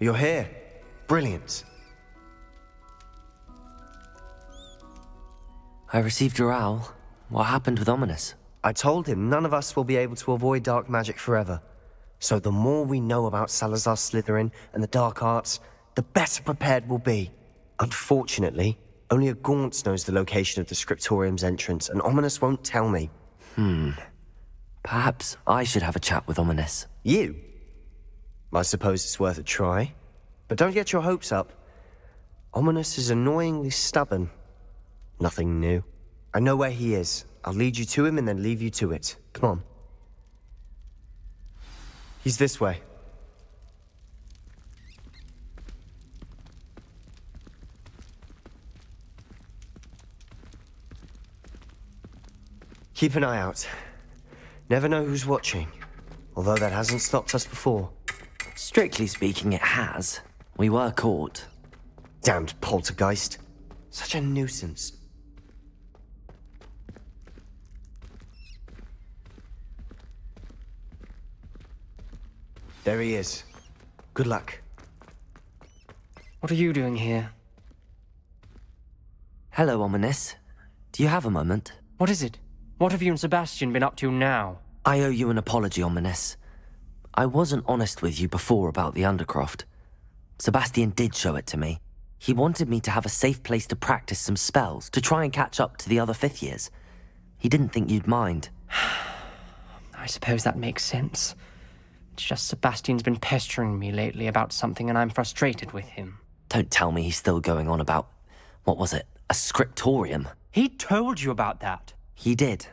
You're here. Brilliant. I received your owl. What happened with Ominous? I told him none of us will be able to avoid dark magic forever. So the more we know about Salazar Slytherin and the dark arts, the better prepared we'll be. Unfortunately, only a Gaunt knows the location of the Scriptorium's entrance, and Ominous won't tell me. Perhaps I should have a chat with Ominous. You? I suppose it's worth a try. But don't get your hopes up. Ominous is annoyingly stubborn. Nothing new. I know where he is. I'll lead you to him and then leave you to it. Come on. He's this way. Keep an eye out. Never know who's watching. Although that hasn't stopped us before. Strictly speaking, it has. We were caught. Damned poltergeist. Such a nuisance. There he is. Good luck. What are you doing here? Hello, Ominous. Do you have a moment? What is it? What have you and Sebastian been up to now? I owe you an apology, Ominous. I wasn't honest with you before about the Undercroft. Sebastian did show it to me. He wanted me to have a safe place to practice some spells, to try and catch up to the other fifth years. He didn't think you'd mind. I suppose that makes sense. It's just Sebastian's been pestering me lately about something and I'm frustrated with him. Don't tell me he's still going on about, what was it, a scriptorium? He told you about that. He did.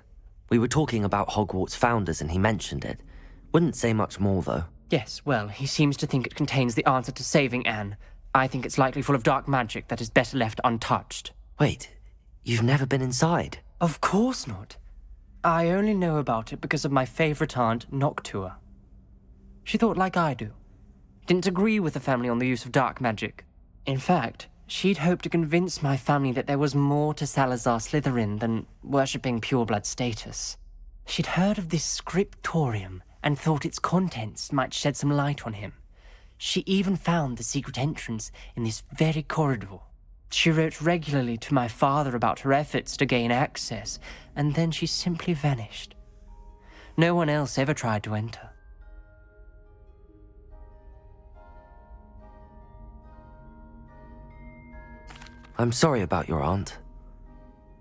We were talking about Hogwarts founders and he mentioned it. Wouldn't say much more, though. Yes, well, he seems to think it contains the answer to saving Anne. I think it's likely full of dark magic that is better left untouched. Wait, you've never been inside? Of course not. I only know about it because of my favorite aunt, Noctua. She thought like I do. Didn't agree with the family on the use of dark magic. In fact, she'd hoped to convince my family that there was more to Salazar Slytherin than worshipping pureblood status. She'd heard of this scriptorium and thought its contents might shed some light on him. She even found the secret entrance in this very corridor. She wrote regularly to my father about her efforts to gain access, and then she simply vanished. No one else ever tried to enter. I'm sorry about your aunt.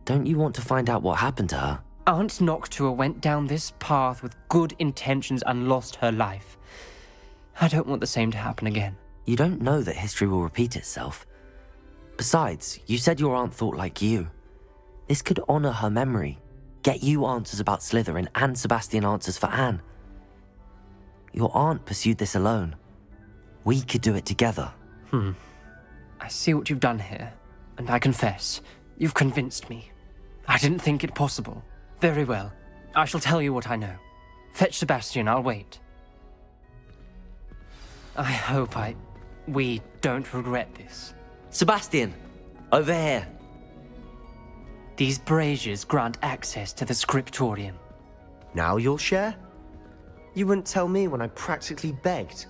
Don't you want to find out what happened to her? Aunt Noctua went down this path with good intentions and lost her life. I don't want the same to happen again. You don't know that history will repeat itself. Besides, you said your aunt thought like you. This could honor her memory, get you answers about Slytherin and Sebastian answers for Anne. Your aunt pursued this alone. We could do it together. I see what you've done here, and I confess, you've convinced me. I didn't think it possible. Very well. I shall tell you what I know. Fetch Sebastian, I'll wait. I hope we don't regret this. Sebastian! Over here! These braziers grant access to the scriptorium. Now you'll share? You wouldn't tell me when I practically begged.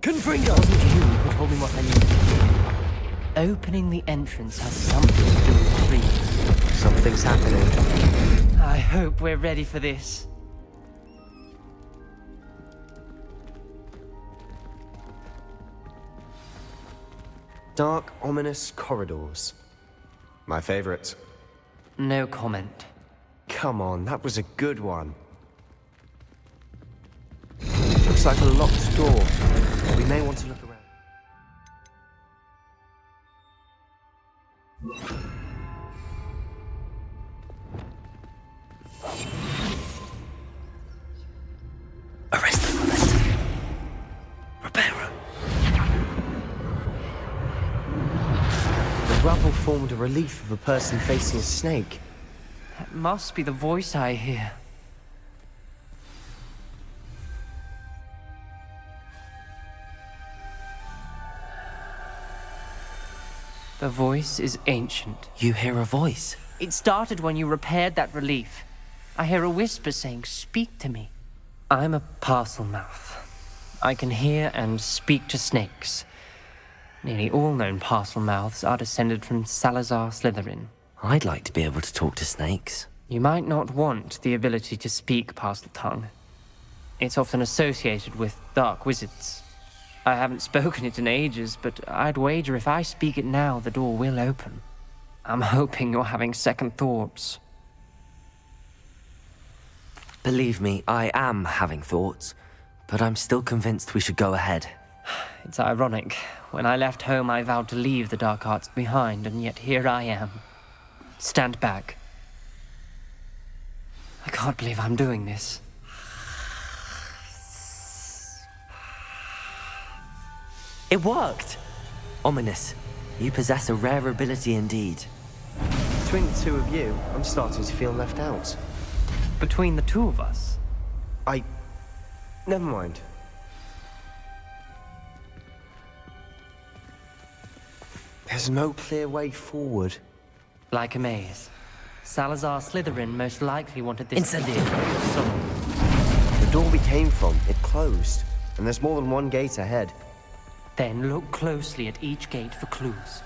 Confringo! It wasn't you who told me what I needed. Opening the entrance has something to do with trees. Something's happening. I hope we're ready for this. Dark, ominous corridors. My favorite. No comment. Come on, that was a good one. Looks like a locked door. We may want to look around. Arrest them, arrest them. Reparo. The rubble formed a relief of a person facing a snake. That must be the voice I hear. The voice is ancient. You hear a voice. It started when you repaired that relief. I hear a whisper saying, "Speak to me." I'm a parcel mouth. I can hear and speak to snakes. Nearly all known parcel mouths are descended from Salazar Slytherin. I'd like to be able to talk to snakes. You might not want the ability to speak parcel tongue. It's often associated with dark wizards. I haven't spoken it in ages, but I'd wager if I speak it now, the door will open. I'm hoping you're having second thoughts. Believe me, I am having thoughts, but I'm still convinced we should go ahead. It's ironic. When I left home, I vowed to leave the dark arts behind, and yet here I am. Stand back. I can't believe I'm doing this. It worked! Ominous. You possess a rare ability indeed. Between the two of you, I'm starting to feel left out. Between the two of us? Never mind. There's no clear way forward. Like a maze. Salazar Slytherin most likely wanted this... Incendiary. The door we came from, it closed. And there's more than one gate ahead. Then look closely at each gate for clues.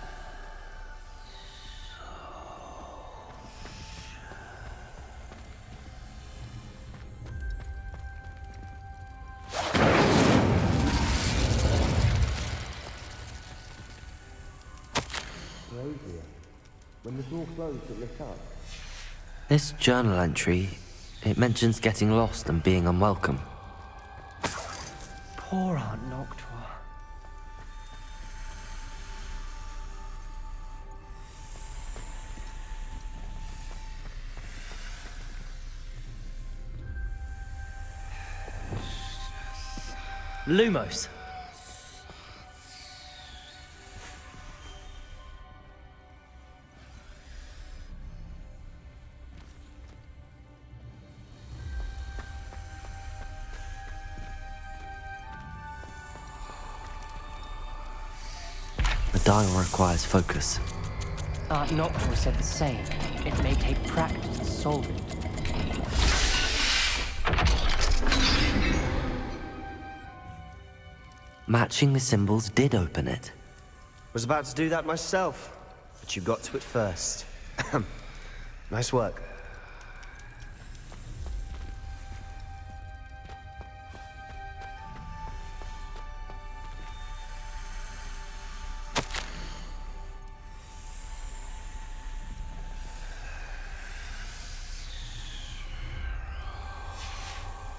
When the door closed, it lit up. This journal entry, it mentions getting lost and being unwelcome. Poor Aunt Noctua. Lumos! The dial requires focus. Aunt Noctua said the same. It may take practice to solve it. Matching the symbols did open it. Was about to do that myself, but you got to it first. Nice work.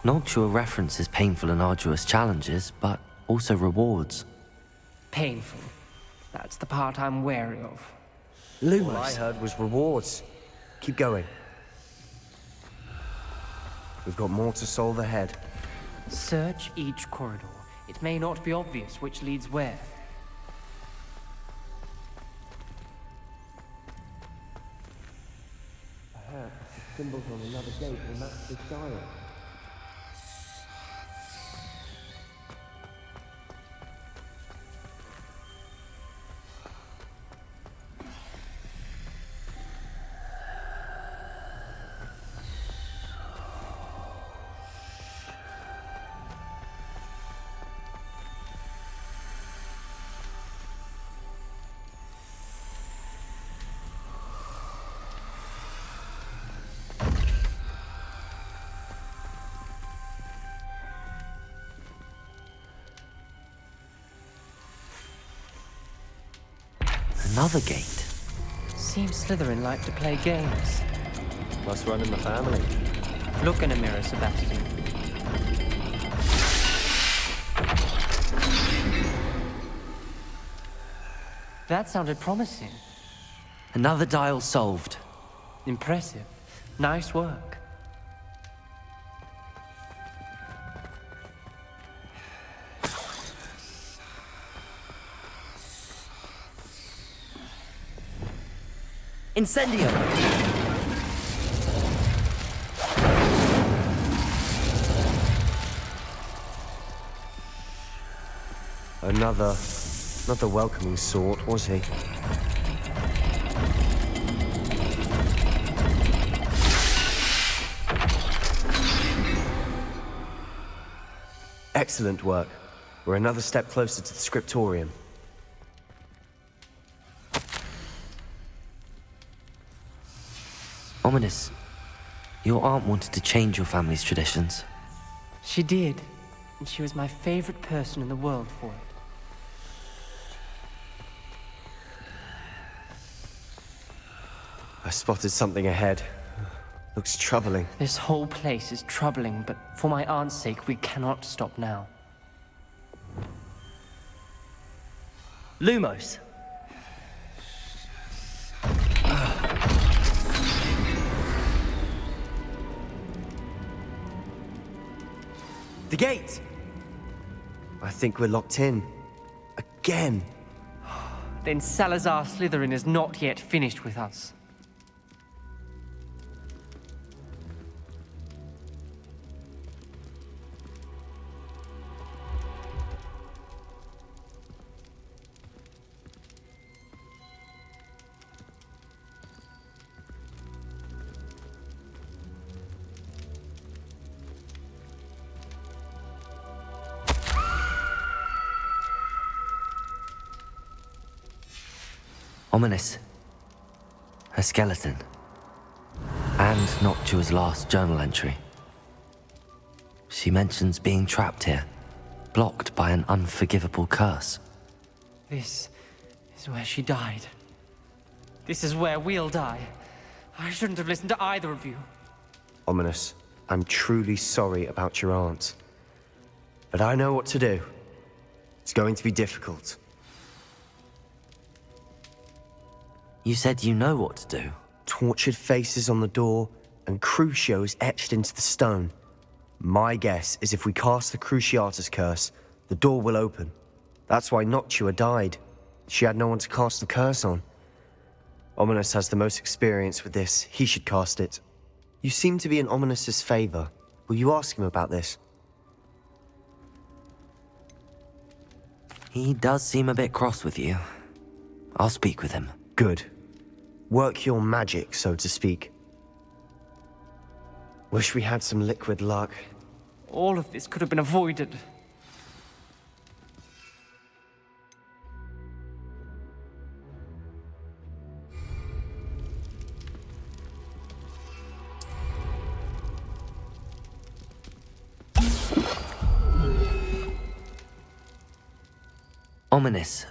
Noctua references painful and arduous challenges, but also rewards. Painful. That's the part I'm wary of. All I heard was rewards. Keep going. We've got more to solve ahead. Search each corridor. It may not be obvious which leads where. Perhaps the symbols on another gate will match this dial. Another gate. Seems Slytherin like to play games. Must run in the family. Look in a mirror, Sebastian. That sounded promising. Another dial solved. Impressive. Nice work. Incendio! Not the welcoming sort, was he? Excellent work. We're another step closer to the scriptorium. Ominous, your aunt wanted to change your family's traditions. She did, and she was my favorite person in the world for it. I spotted something ahead. Looks troubling. This whole place is troubling, but for my aunt's sake, we cannot stop now. Lumos. The gate! I think we're locked in. Again. Then Salazar Slytherin is not yet finished with us. Ominous. A skeleton. And Noctua's last journal entry. She mentions being trapped here, blocked by an unforgivable curse. This is where she died. This is where we'll die. I shouldn't have listened to either of you. Ominous, I'm truly sorry about your aunt. But I know what to do. It's going to be difficult. You said you know what to do. Tortured faces on the door, and Crucios etched into the stone. My guess is if we cast the Cruciatus curse, the door will open. That's why Noctua died. She had no one to cast the curse on. Ominous has the most experience with this. He should cast it. You seem to be in Ominous's favor. Will you ask him about this? He does seem a bit cross with you. I'll speak with him. Good. Work your magic, so to speak. Wish we had some liquid luck. All of this could have been avoided. Ominous.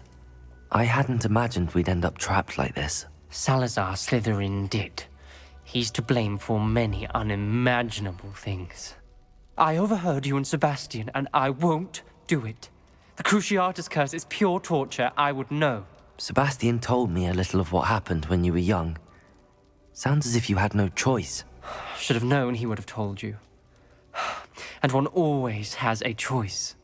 I hadn't imagined we'd end up trapped like this. Salazar Slytherin did. He's to blame for many unimaginable things. I overheard you and Sebastian, and I won't do it. The Cruciatus curse is pure torture, I would know. Sebastian told me a little of what happened when you were young. Sounds as if you had no choice. Should have known he would have told you. And one always has a choice.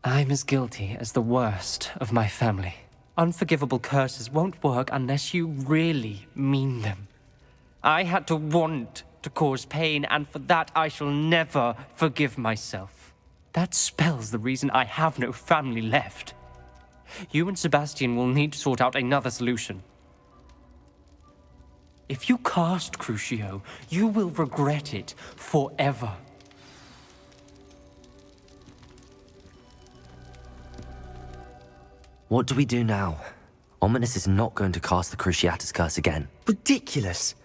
I'm as guilty as the worst of my family. Unforgivable curses won't work unless you really mean them. I had to want to cause pain, and for that I shall never forgive myself. That spells the reason I have no family left. You and Sebastian will need to sort out another solution. If you cast Crucio, you will regret it forever. What do we do now? Ominous is not going to cast the Cruciatus curse again. Ridiculous!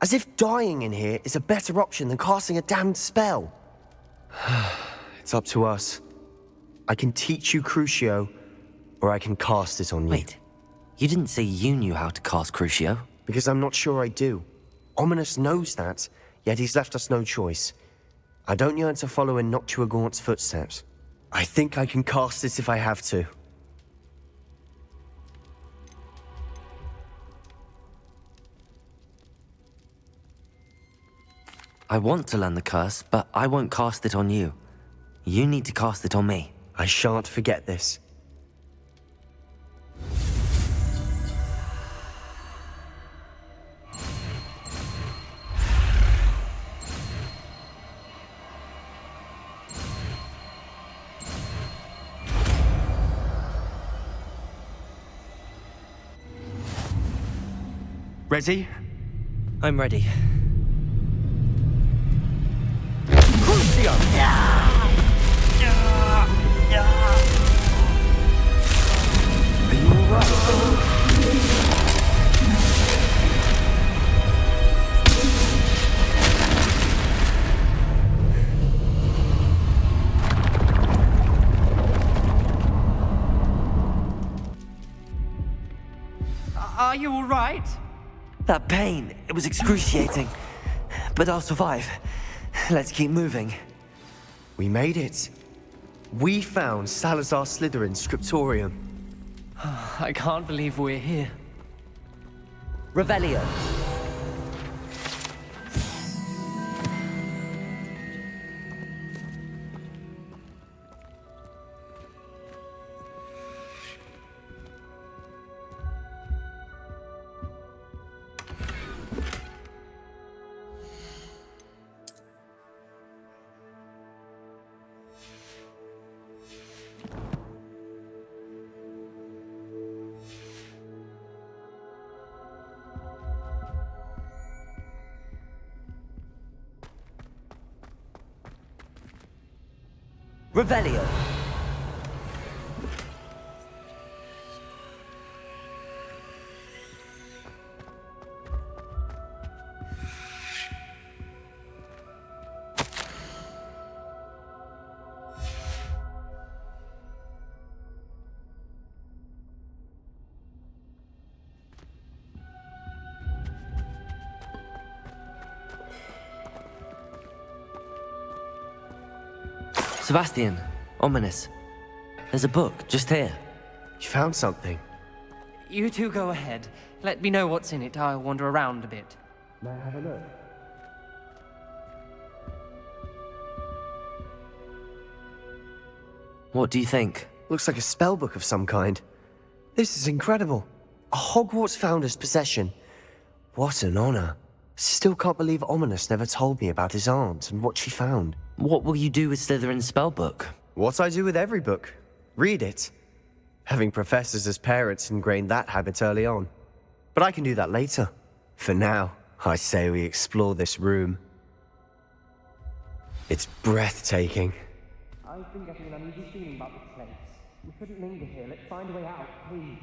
As if dying in here is a better option than casting a damned spell. It's up to us. I can teach you Crucio, or I can cast it on you. Wait, you didn't say you knew how to cast Crucio? Because I'm not sure I do. Ominous knows that, yet he's left us no choice. I don't yearn to follow in Noctua Gaunt's footsteps. I think I can cast it if I have to. I want to learn the curse, but I won't cast it on you. You need to cast it on me. I shan't forget this. Ready? I'm ready. Are you alright? you all right? That pain, it was excruciating. But I'll survive. Let's keep moving. We made it. We found Salazar Slytherin's scriptorium. I can't believe we're here. Revelio. Revelio. Sebastian, ominous. There's a book just here. You found something. You two go ahead. Let me know what's in it. I'll wander around a bit. May I have a look? What do you think? Looks like a spell book of some kind. This is incredible. A Hogwarts founder's possession. What an honor. Still can't believe Ominous never told me about his aunt and what she found. What will you do with Slytherin's spellbook? What I do with every book. Read it. Having professors as parents ingrained that habit early on. But I can do that later. For now, I say we explore this room. It's breathtaking. I've been getting an uneasy feeling about this place. We couldn't linger here. Let's find a way out, please.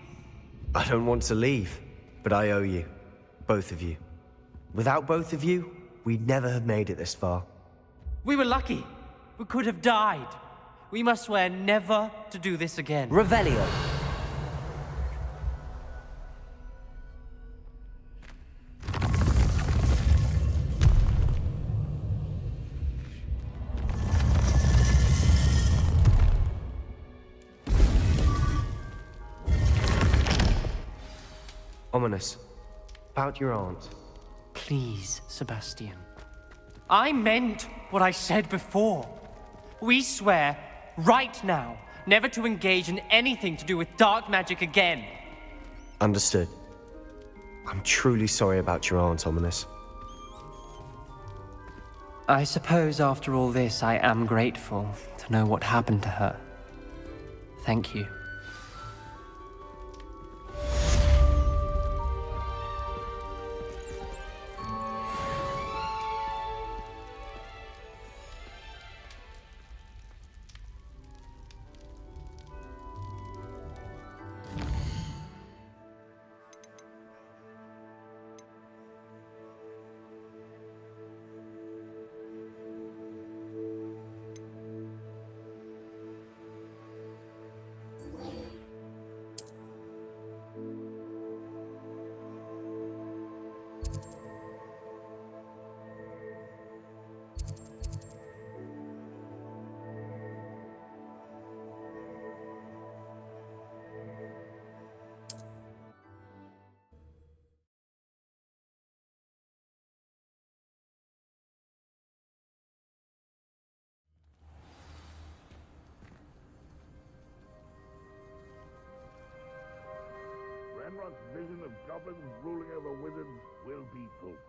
I don't want to leave, but I owe you. Both of you. Without both of you, we'd never have made it this far. We were lucky. We could have died. We must swear never to do this again. Revelio. Ominous. About your aunt. Please, Sebastian. I meant what I said before. We swear, right now, never to engage in anything to do with dark magic again. Understood. I'm truly sorry about your aunt, Ominous. I suppose after all this, I am grateful to know what happened to her. Thank you. Renrock's vision of goblins ruling over wizards will be fulfilled.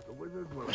The wizards will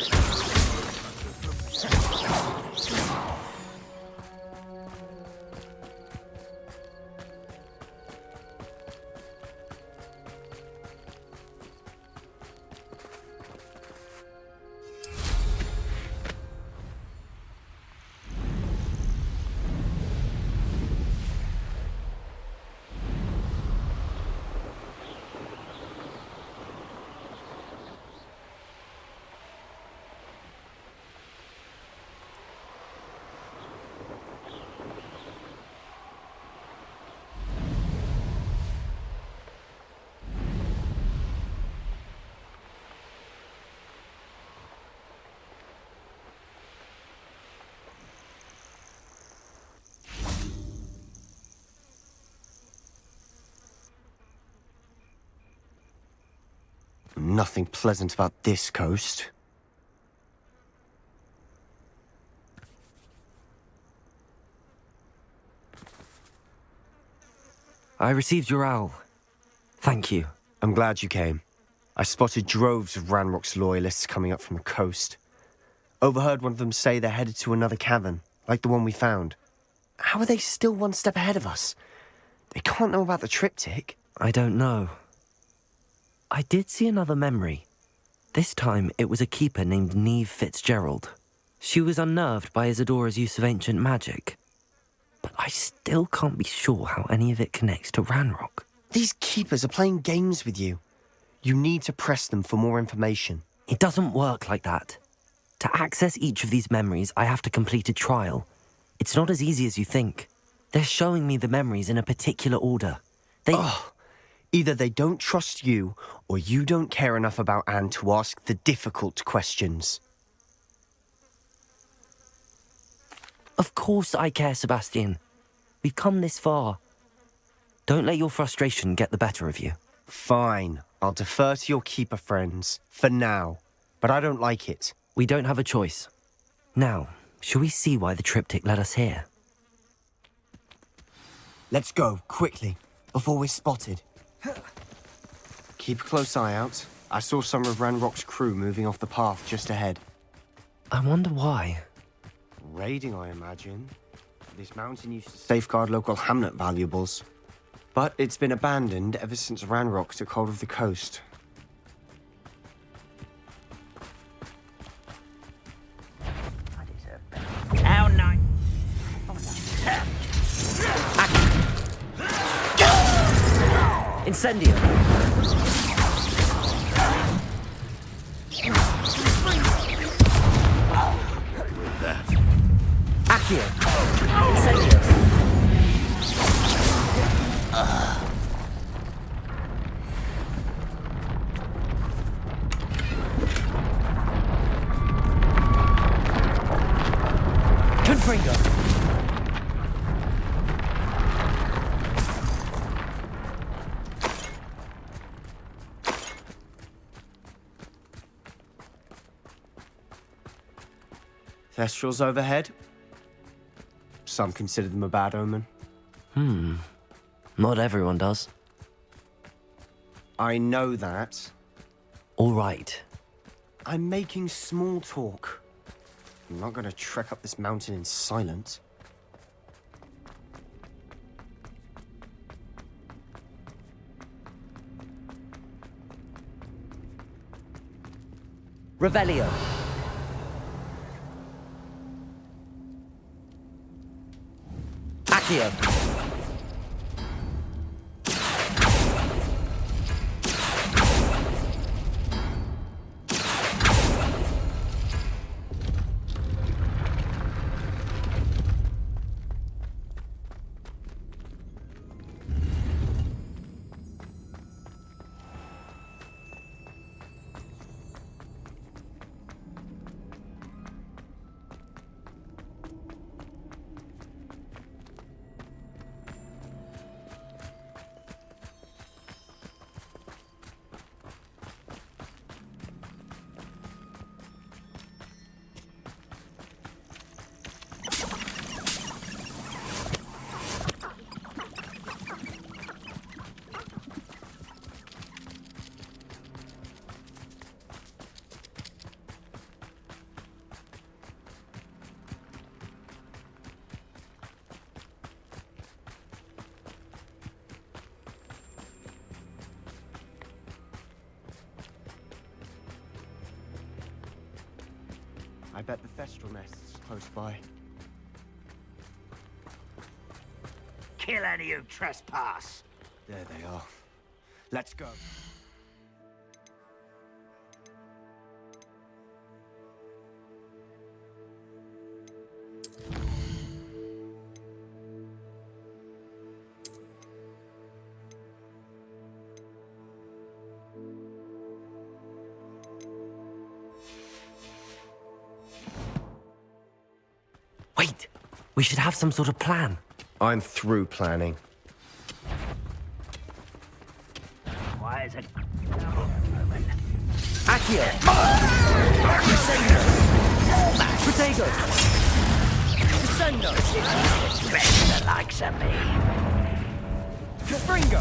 Nothing pleasant about this coast. I received your owl. Thank you. I'm glad you came. I spotted droves of Ranrock's loyalists coming up from the coast. Overheard one of them say they're headed to another cavern, like the one we found. How are they still one step ahead of us? They can't know about the triptych. I don't know. I did see another memory. This time, it was a keeper named Neve Fitzgerald. She was unnerved by Isadora's use of ancient magic. But I still can't be sure how any of it connects to Ranrock. These keepers are playing games with you. You need to press them for more information. It doesn't work like that. To access each of these memories, I have to complete a trial. It's not as easy as you think. They're showing me the memories in a particular order. Either they don't trust you, or you don't care enough about Anne to ask the difficult questions. Of course I care, Sebastian. We've come this far. Don't let your frustration get the better of you. Fine, I'll defer to your keeper friends, for now. But I don't like it. We don't have a choice. Now, shall we see why the triptych led us here? Let's go, quickly, before we're spotted. Keep a close eye out. I saw some of Ranrock's crew moving off the path just ahead. I wonder why. Raiding, I imagine. This mountain used to safeguard local hamlet valuables. But it's been abandoned ever since Ranrock took hold of the coast. How nice. Incendio! Accio! Incendio! Confringo! Thestrals overhead. Some consider them a bad omen. Not everyone does. I know that. All right. I'm making small talk. I'm not going to trek up this mountain in silence. Revelio. Accio. I bet the Thestral nest's close by. Kill any who trespass. There they are. Let's go. Wait, we should have some sort of plan. I'm through planning. Why is it? Accio! Protego! Descendo! Best the likes of me. Fringo!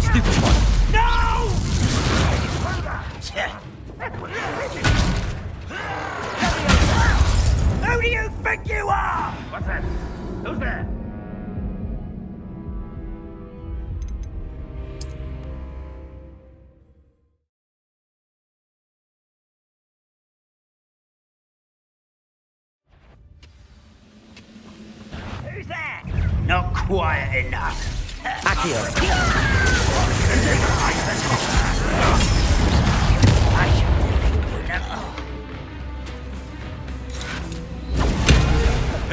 Stupid one! No! Who do you think you are? What's that? Who's there? Who's that? Not quiet enough. Accio! I should think you know.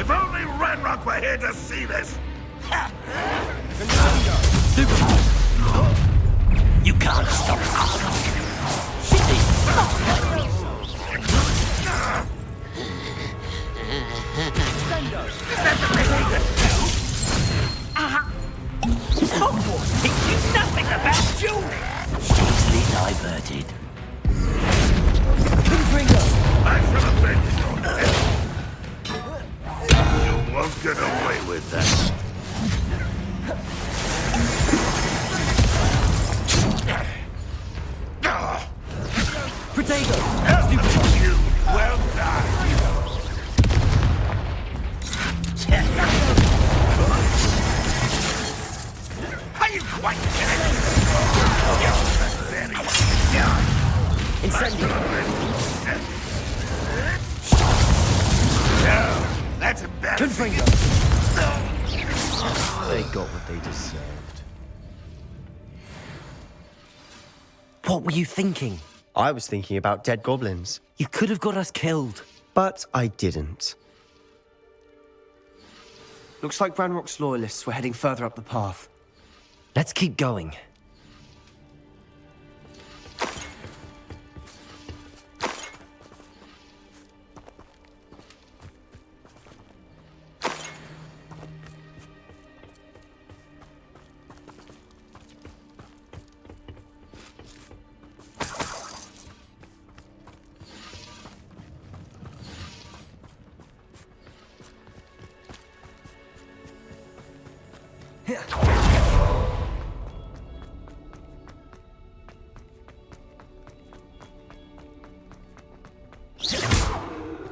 If only Ranrock were here to see this! You can't stop us. Hogwarts teaches nothing about dueling. Easily diverted. I should have been you won't get away with that. Protego! You, well done. Are you quite kidding? Incendio! No, that's embarrassing. Confringo! They got what they deserved. What were you thinking? I was thinking about dead goblins, You could have got us killed. but I didn't. Looks like Ranrock's loyalists were heading further up the path. Let's keep going.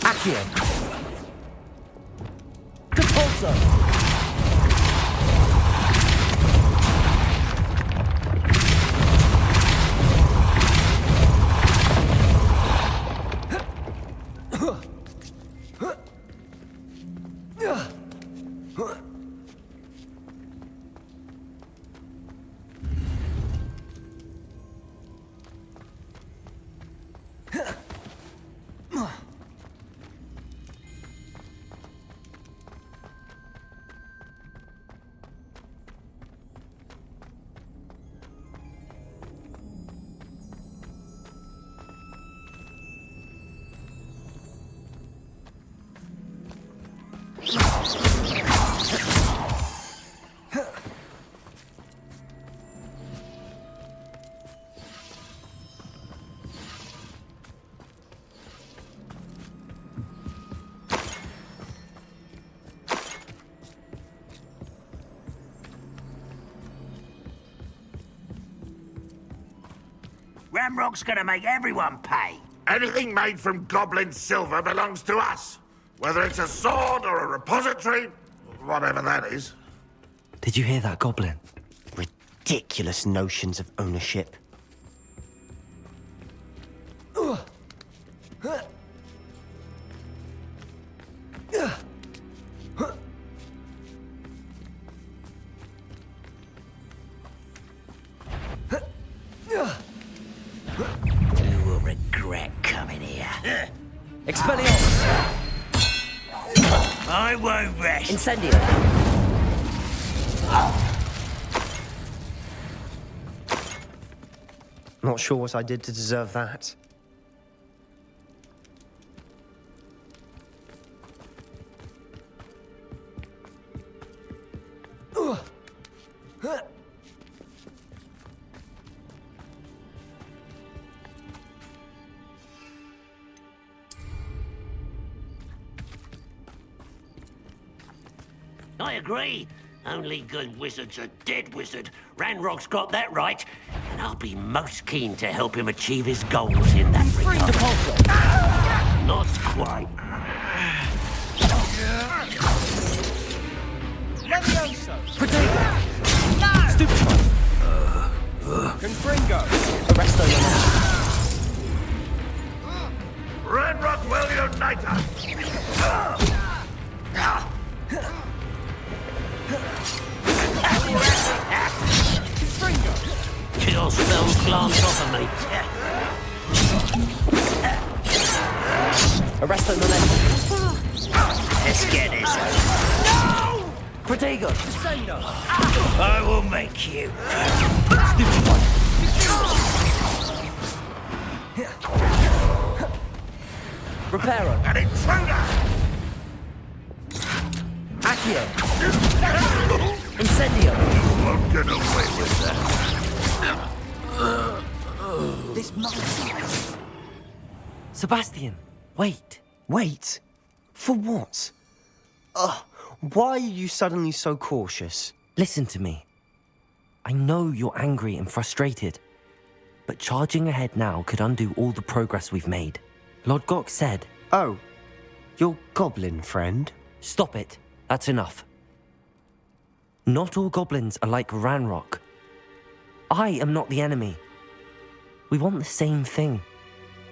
Accio! Compulso! Ramrock's gonna make everyone pay. Anything made from goblin silver belongs to us. Whether it's a sword or a repository, whatever that is. Did you hear that, Goblin? Ridiculous notions of ownership. You will regret coming here. Expelliarmus! I won't rest. Incendio! Not sure what I did to deserve that. I agree. Only good wizard's a dead wizard. Ranrock's got that right, and I'll be most keen to help him achieve his goals in that regard. Not quite. Potato! Stupefy! Confringo! Arresto now! Ranrock will unite us! Kill spells glance off of me. Arresto Momento! Let's get this over. Protego! I will make you. Stupefy! Reparo! An intruder! Accio! Incendio! Won't get away with that. This must... Sebastian, wait. Wait? For what? Ugh, why are you suddenly so cautious? Listen to me. I know you're angry and frustrated, but charging ahead now could undo all the progress we've made. Lord Gok said... Oh, your goblin friend? Stop it. That's enough. Not all goblins are like Ranrock. I am not the enemy. We want the same thing.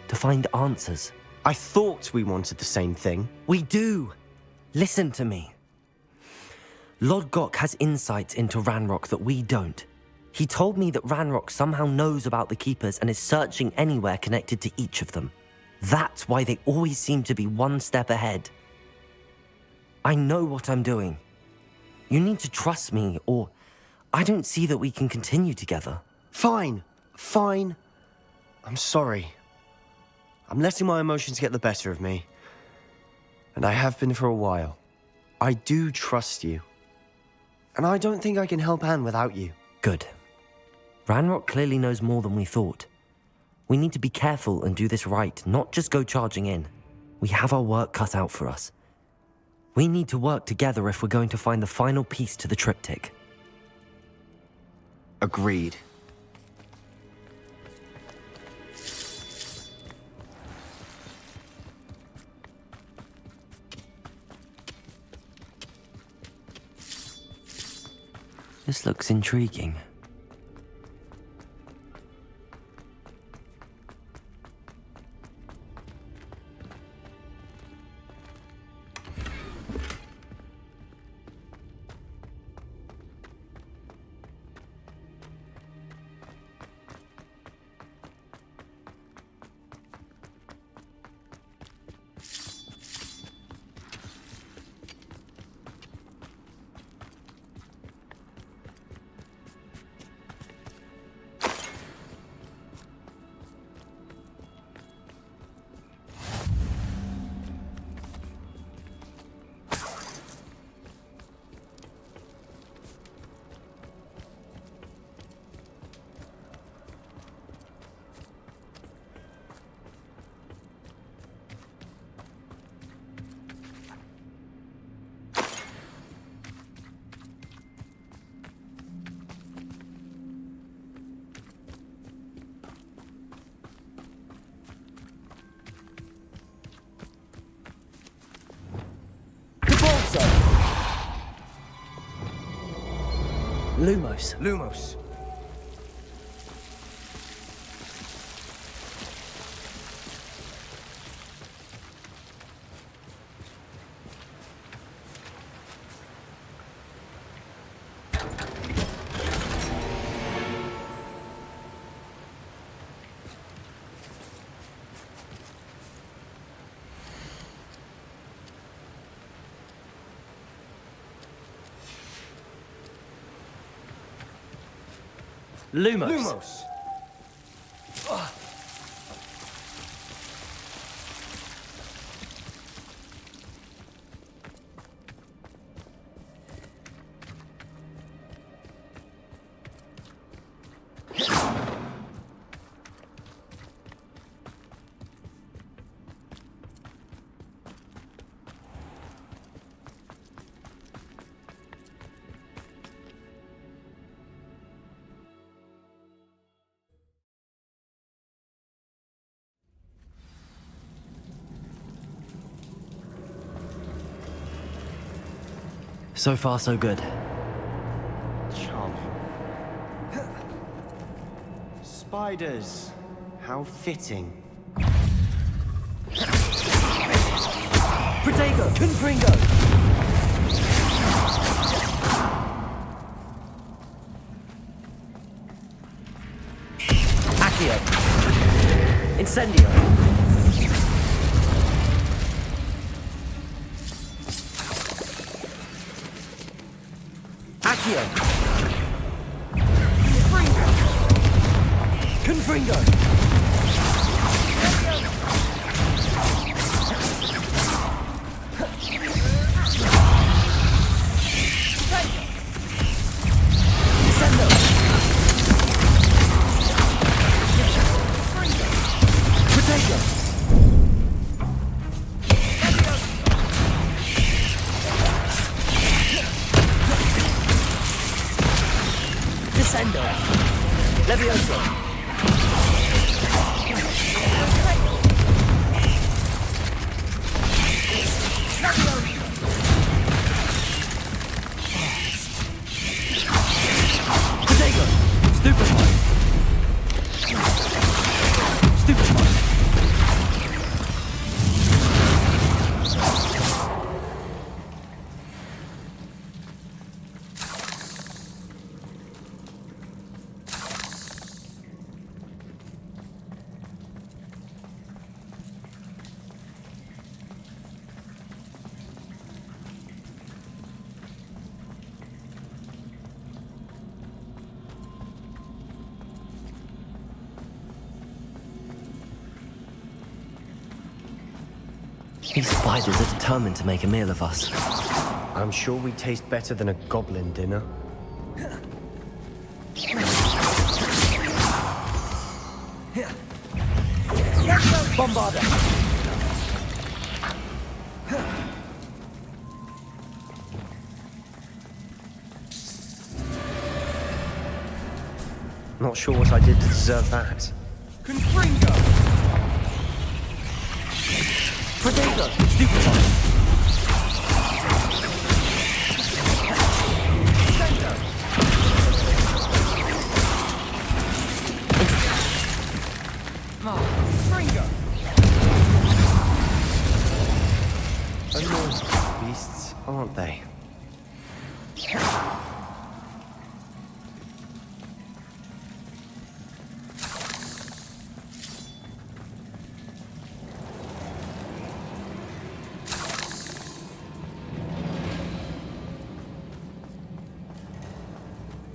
To find answers. I thought we wanted the same thing. We do. Listen to me. Lord Gok has insights into Ranrock that we don't. He told me that Ranrock somehow knows about the Keepers and is searching anywhere connected to each of them. That's why they always seem to be one step ahead. I know what I'm doing. You need to trust me, or I don't see that we can continue together. Fine, fine. I'm sorry. I'm letting my emotions get the better of me. And I have been for a while. I do trust you. And I don't think I can help Anne without you. Good. Ranrock clearly knows more than we thought. We need to be careful and do this right, not just go charging in. We have our work cut out for us. We need to work together if we're going to find the final piece to the triptych. Agreed. This looks intriguing. Lumos. Lumos. Lumos. Lumos. So far, so good. Charming. Spiders. How fitting. Protego! Confringo! Accio! Incendio! Accio! Confringo! Descendo! Levioso! Protego! Stupefy! Stupefy! These spiders are determined to make a meal of us. I'm sure we taste better than a goblin dinner. Bombarda! Not sure what I did to deserve that. Confringo! Protego! Stupefy! Annoying beasts, aren't they?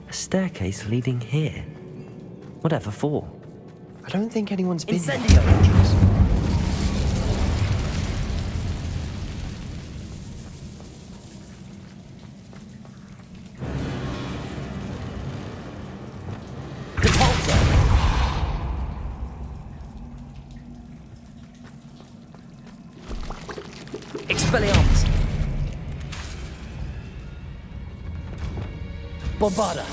A staircase leading here? Whatever for? I don't think anyone's been here. Incendio! Expelliarmus! Bombarda!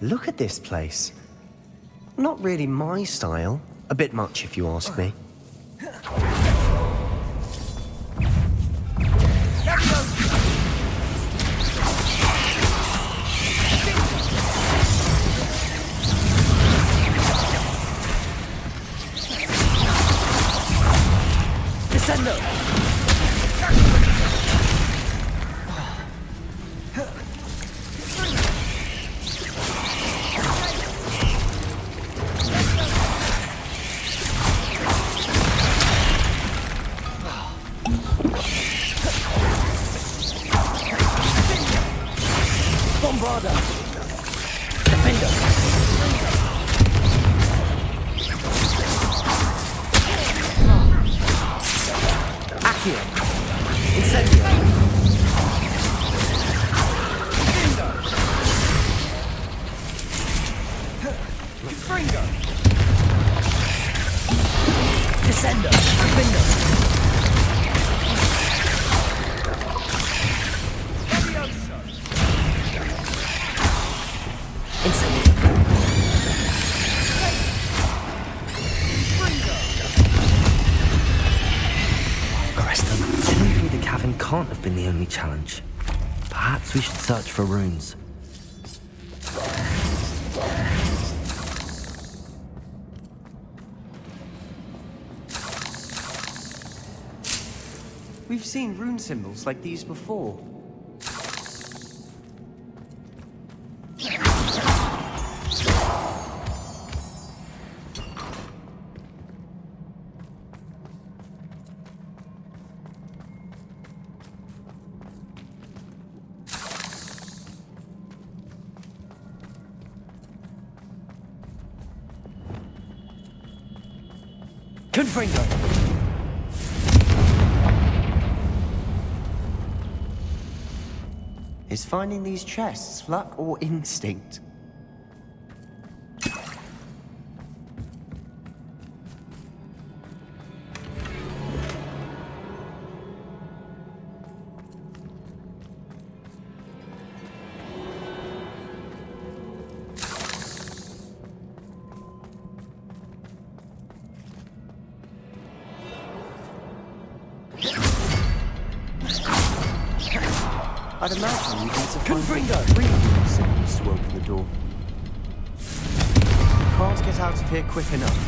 Look at this place. Not really my style. A bit much, if you ask me. Descendo! Bombarda! Defender! Accio! Incendio! Confringo! Descendo! Defender! Incendio! can't have been the only challenge. Perhaps we should search for runes. We've seen rune symbols like these before. Confringo! Is finding these chests luck or instinct? I'd imagine you need to find three rune symbols to open the door. Can't get out of here quick enough.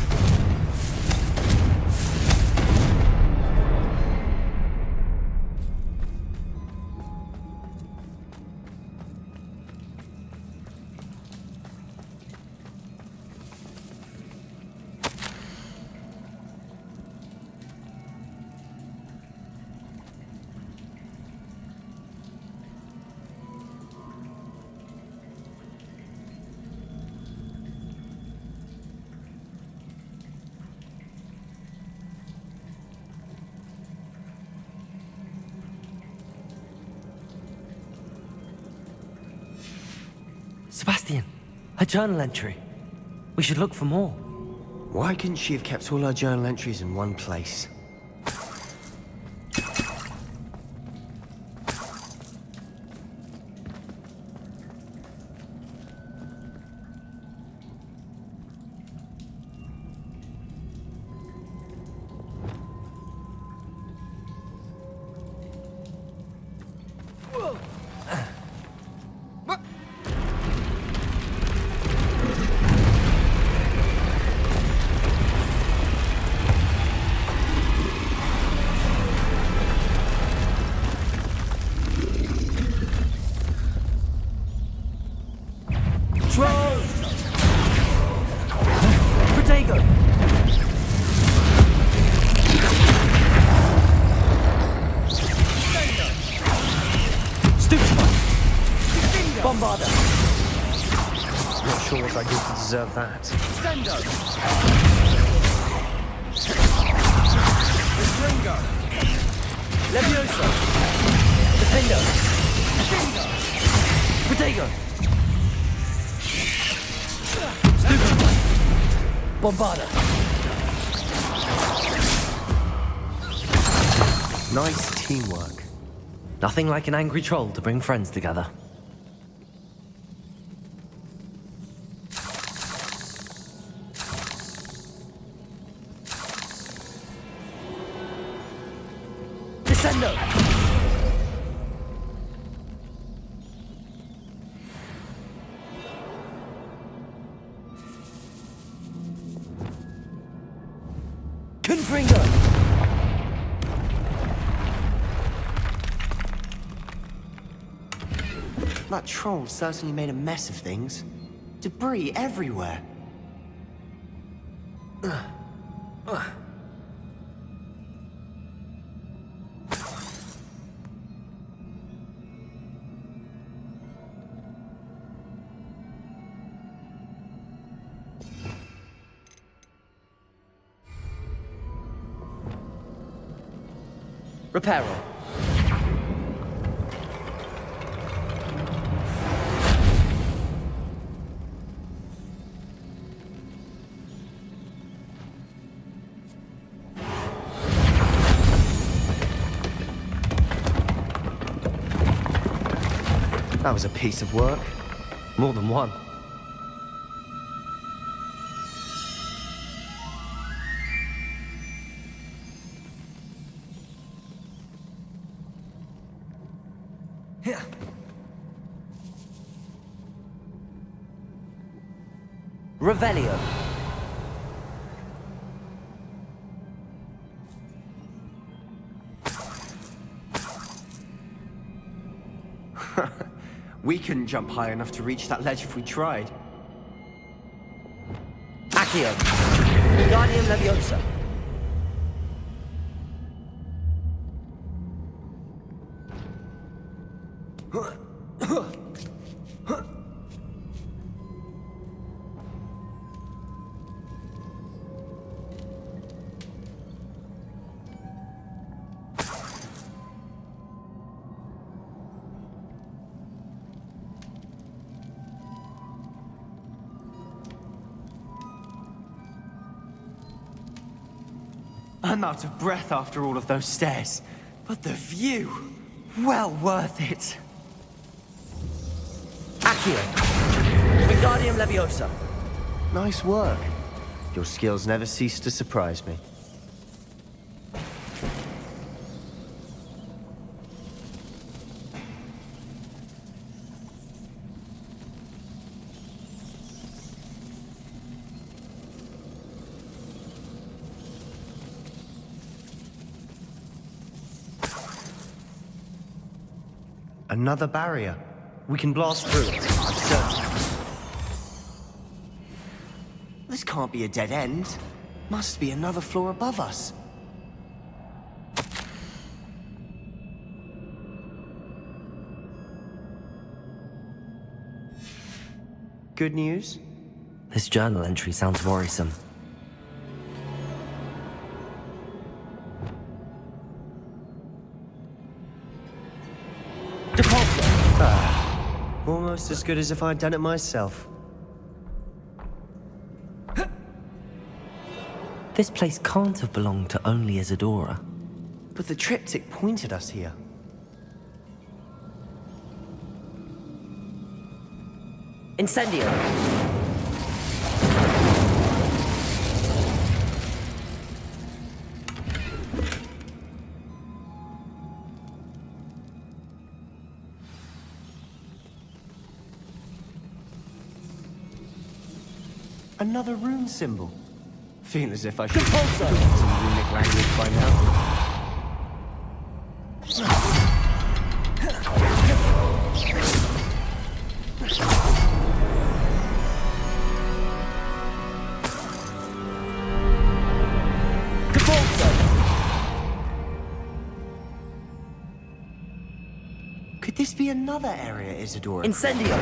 Sebastian, a journal entry. We should look for more. Why couldn't she have kept all her journal entries in one place? Protego! Stupefy! Bombarda! Not sure what I did to deserve that. Sendo! Stringo! Levioso! Defendo! Protego! Stupefy! Bombarda! Nice teamwork. Nothing like an angry troll to bring friends together. Descendo! Confringo! That troll certainly made a mess of things. Debris everywhere. Reparo. That was a piece of work. More than one. Revelio. We couldn't jump high enough to reach that ledge if we tried. Accio. Guardian Leviosa. I'm out of breath after all of those stairs. But the view, well worth it. Accio. Wingardium Leviosa. Nice work. Your skills never cease to surprise me. Another barrier. We can blast through it, I'm certain. This can't be a dead end. Must be another floor above us. Good news? This journal entry sounds worrisome. Almost as good as if I'd done it myself. This place can't have belonged to only Isadora. But the triptych pointed us here. Incendio. Another rune symbol. Feel as if I should have some runic language by now. Could this be another area Isadora? Incendio.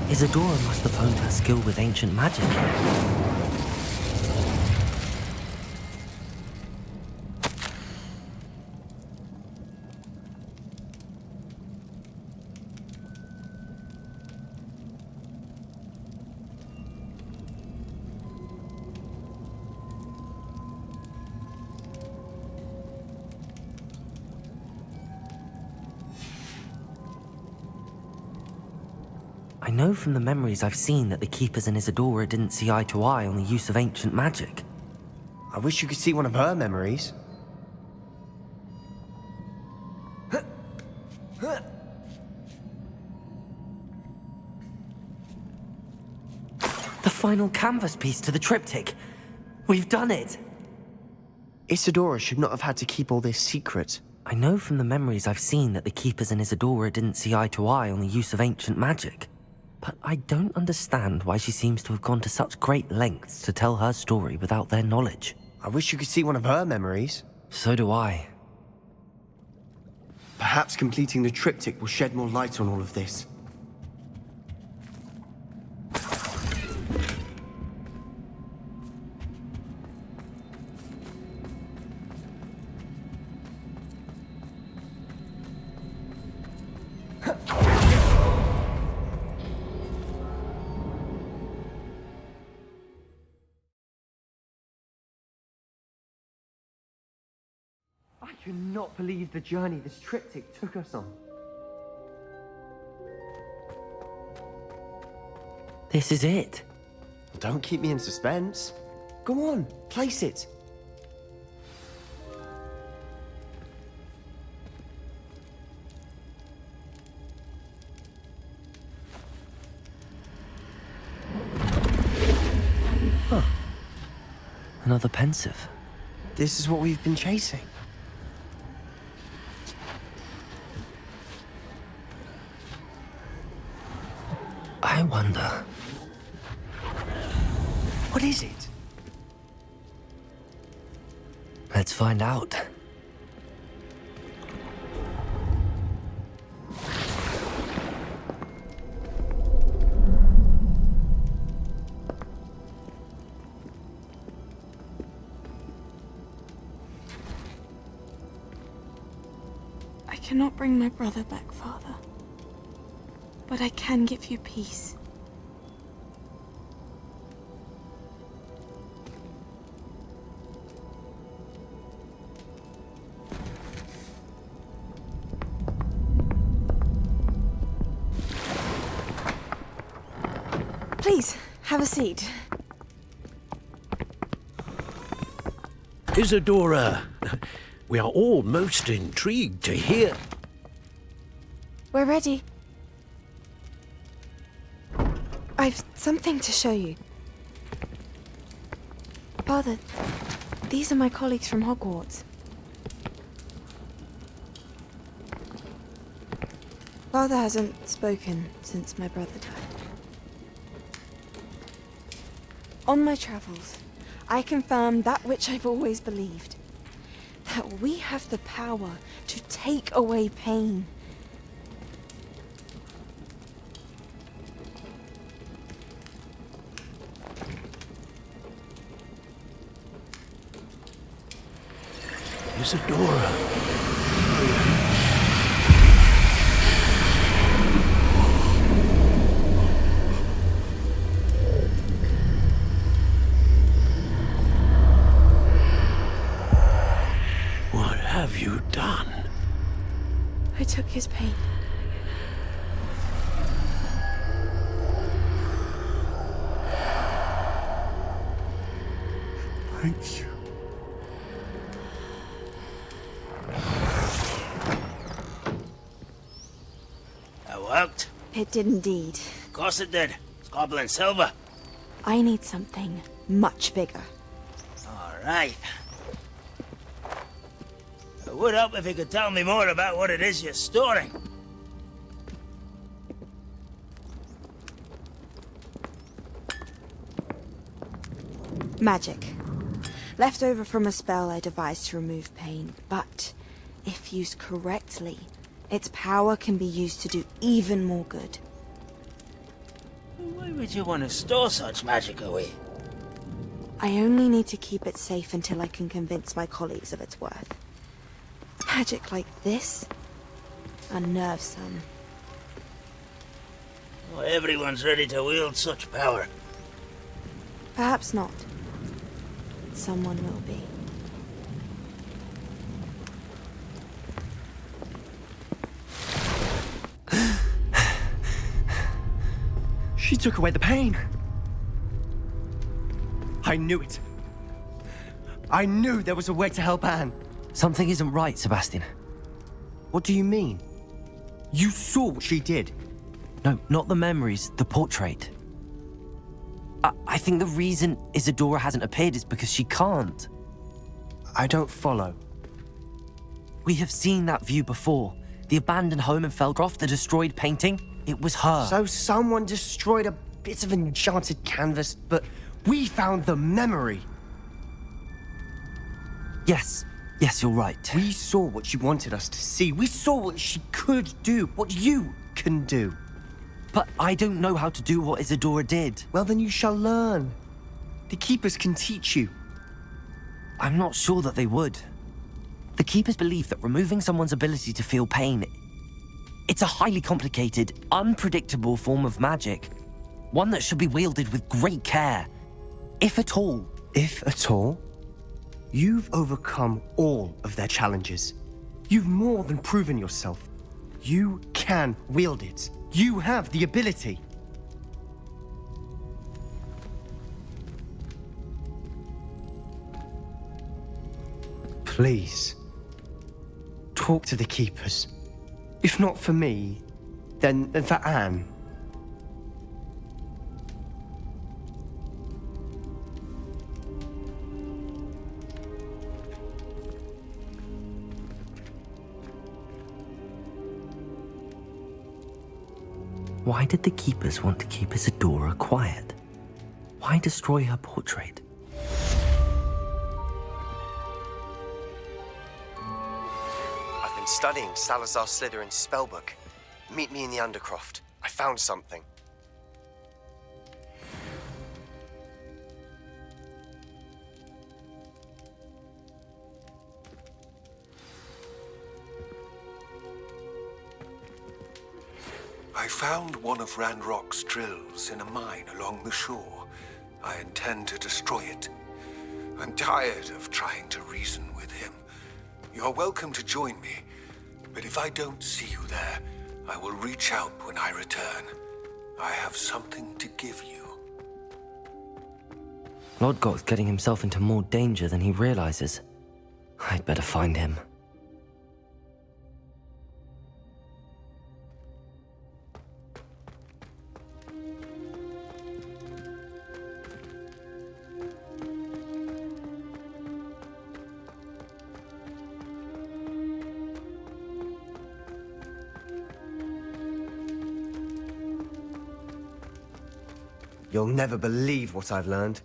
Isadora must have honed her skill with ancient magic. I know from the memories I've seen that the Keepers and Isadora didn't see eye to eye on the use of ancient magic. I wish you could see one of her memories. The final canvas piece to the triptych. We've done it! Isadora should not have had to keep all this secret. I know from the memories I've seen that the Keepers and Isadora didn't see eye to eye on the use of ancient magic. But I don't understand why she seems to have gone to such great lengths to tell her story without their knowledge. I wish you could see one of her memories. So do I. Perhaps completing the triptych will shed more light on all of this. I cannot believe the journey this triptych took us on. This is it. Don't keep me in suspense. Go on, place it. another pensive. This is what we've been chasing. I wonder. What is it? Let's find out. I cannot bring my brother back, Father. But I can give you peace. Please, have a seat. Isadora, we are all most intrigued to hear. We're ready. I've something to show you. Father, these are my colleagues from Hogwarts. Father hasn't spoken since my brother died. On my travels, I confirmed that which I've always believed. That we have the power to take away pain. Isadora. What have you done? I took his pain. Thank you. That worked. It did indeed. Of course it did. It's goblin silver. I need something much bigger. All right. It would help if you could tell me more about what it is you're storing. Magic. Left over from a spell I devised to remove pain, but if used correctly, its power can be used to do even more good. Why would you want to store such magic away? I only need to keep it safe until I can convince my colleagues of its worth. Magic like this unnerves some. Not everyone's ready to wield such power. Perhaps not. Someone will be. She took away the pain. I knew it. I knew there was a way to help Anne. Something isn't right, Sebastian. What do you mean? You saw what she did. No, not the memories, the portrait. I think the reason Isadora hasn't appeared is because she can't. I don't follow. We have seen that view before. The abandoned home in Felcroft, the destroyed painting. It was her. So someone destroyed a bit of enchanted canvas, but we found the memory. Yes, you're right. We saw what she wanted us to see. We saw what she could do, what you can do. But I don't know how to do what Isadora did. Well, then you shall learn. The Keepers can teach you. I'm not sure that they would. The Keepers believe that removing someone's ability to feel pain, it's a highly complicated, unpredictable form of magic. One that should be wielded with great care. If at all. If at all? You've overcome all of their challenges. You've more than proven yourself. You can wield it. You have the ability. Please, talk to the Keepers. If not for me, then for Anne. Why did the Keepers want to keep Isadora quiet? Why destroy her portrait? I've been studying Salazar Slytherin's spellbook. Meet me in the Undercroft. I found something. I found one of Ranrock's drills in a mine along the shore. I intend to destroy it. I'm tired of trying to reason with him. You're welcome to join me, but if I don't see you there, I will reach out when I return. I have something to give you. Lodgok's getting himself into more danger than he realizes. I'd better find him. You'll never believe what I've learned.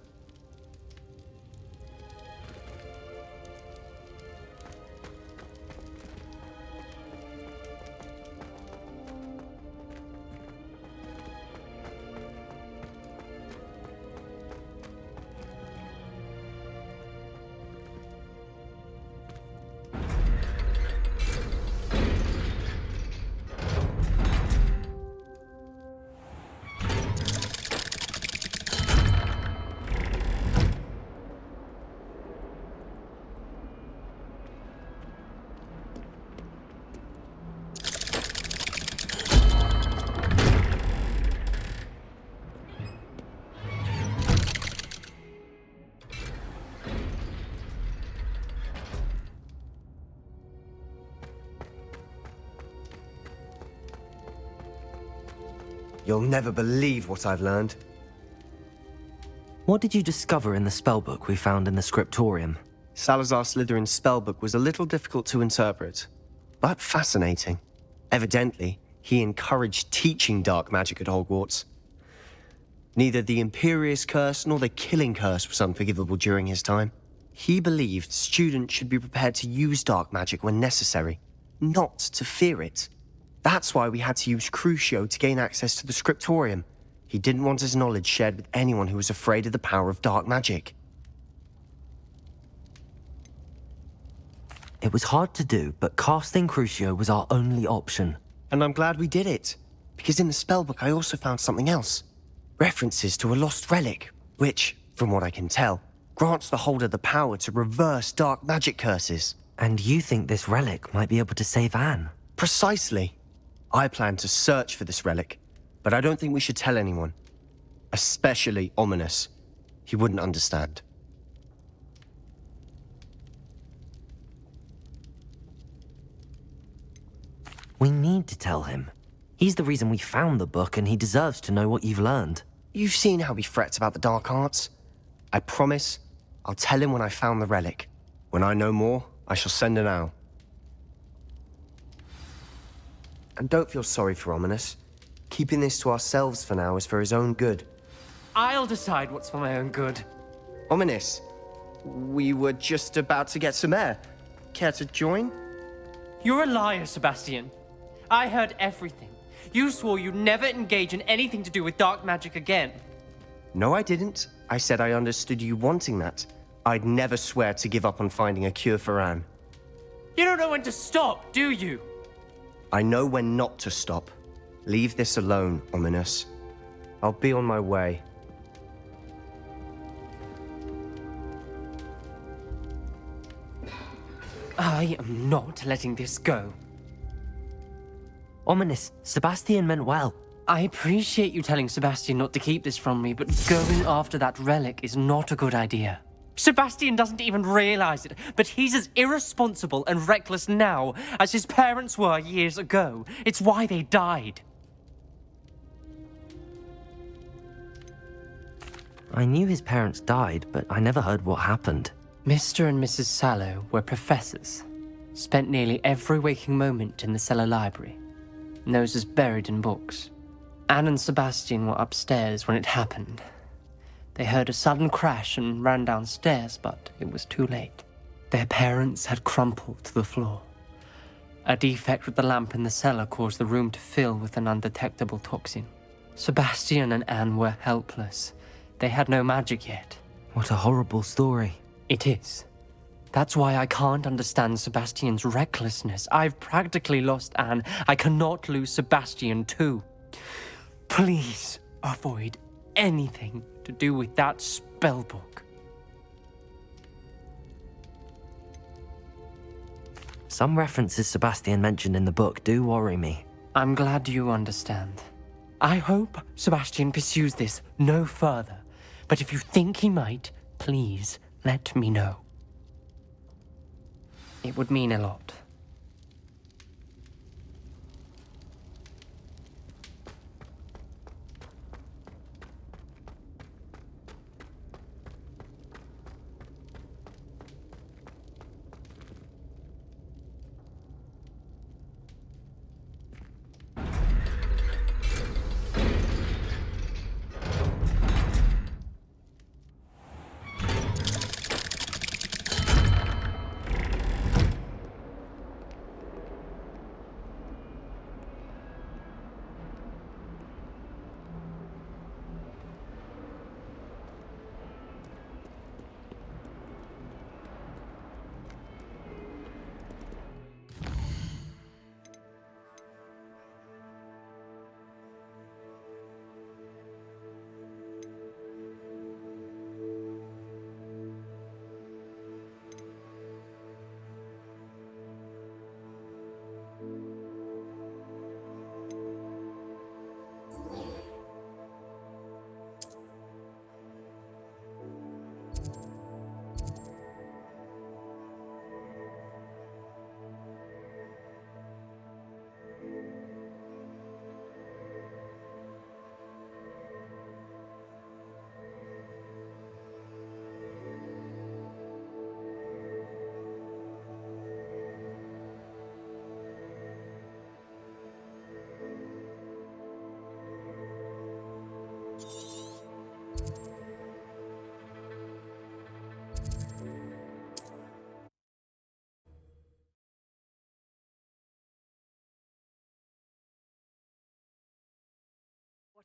You'll never believe what I've learned. What did you discover in the spellbook we found in the scriptorium? Salazar Slytherin's spellbook was a little difficult to interpret, but fascinating. Evidently, he encouraged teaching dark magic at Hogwarts. Neither the Imperious Curse nor the Killing Curse was unforgivable during his time. He believed students should be prepared to use dark magic when necessary, not to fear it. That's why we had to use Crucio to gain access to the scriptorium. He didn't want his knowledge shared with anyone who was afraid of the power of dark magic. It was hard to do, but casting Crucio was our only option. And I'm glad we did it, because in the spellbook I also found something else. References to a lost relic, which, from what I can tell, grants the holder the power to reverse dark magic curses. And you think this relic might be able to save Anne? Precisely. I plan to search for this relic, but I don't think we should tell anyone. Especially Ominous. He wouldn't understand. We need to tell him. He's the reason we found the book, and he deserves to know what you've learned. You've seen how he frets about the dark arts. I promise I'll tell him when I found the relic. When I know more, I shall send an owl. And don't feel sorry for Ominous. Keeping this to ourselves for now is for his own good. I'll decide what's for my own good. Ominous, we were just about to get some air. Care to join? You're a liar, Sebastian. I heard everything. You swore you'd never engage in anything to do with dark magic again. No, I didn't. I said I understood you wanting that. I'd never swear to give up on finding a cure for Anne. You don't know when to stop, do you? I know when not to stop. Leave this alone, Ominous. I'll be on my way. I am not letting this go. Ominous, Sebastian meant well. I appreciate you telling Sebastian not to keep this from me, but going after that relic is not a good idea. Sebastian doesn't even realize it, but he's as irresponsible and reckless now as his parents were years ago. It's why they died. I knew his parents died, but I never heard what happened. Mr. and Mrs. Sallow were professors. Spent nearly every waking moment in the cellar library. Noses buried in books. Anne and Sebastian were upstairs when it happened. They heard a sudden crash and ran downstairs, but it was too late. Their parents had crumpled to the floor. A defect with the lamp in the cellar caused the room to fill with an undetectable toxin. Sebastian and Anne were helpless. They had no magic yet. What a horrible story. It is. That's why I can't understand Sebastian's recklessness. I've practically lost Anne. I cannot lose Sebastian too. Please avoid anything to do with that spellbook. Some references Sebastian mentioned in the book do worry me. I'm glad you understand. I hope Sebastian pursues this no further. But if you think he might, please let me know. It would mean a lot.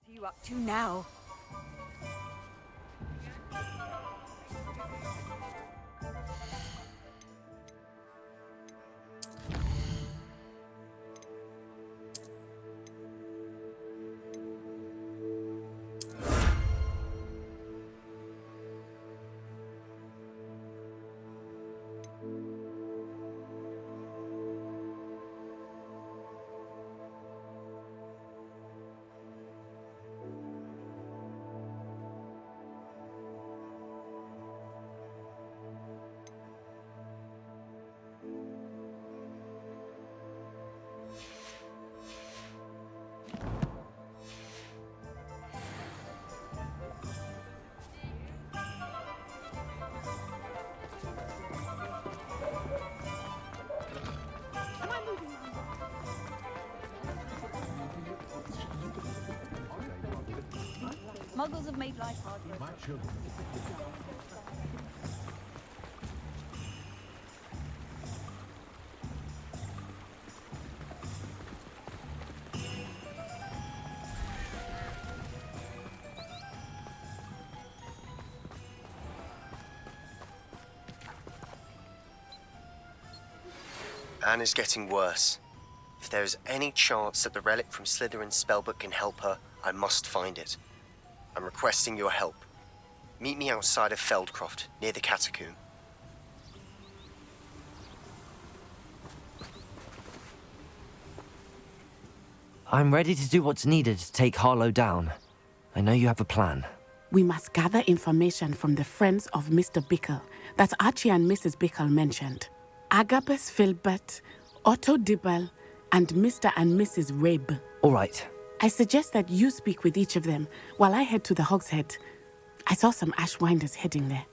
What are you up to now? Muggles have made life hard. Anne is getting worse. If there is any chance that the relic from Slytherin's spellbook can help her, I must find it. I'm requesting your help. Meet me outside of Feldcroft, near the catacomb. I'm ready to do what's needed to take Harlow down. I know you have a plan. We must gather information from the friends of Mr. Bickle that Archie and Mrs. Bickle mentioned. Agabus Filbert, Otto Dibble, and Mr. and Mrs. Rabe. All right. I suggest that you speak with each of them while I head to the Hogshead. I saw some Ashwinders heading there.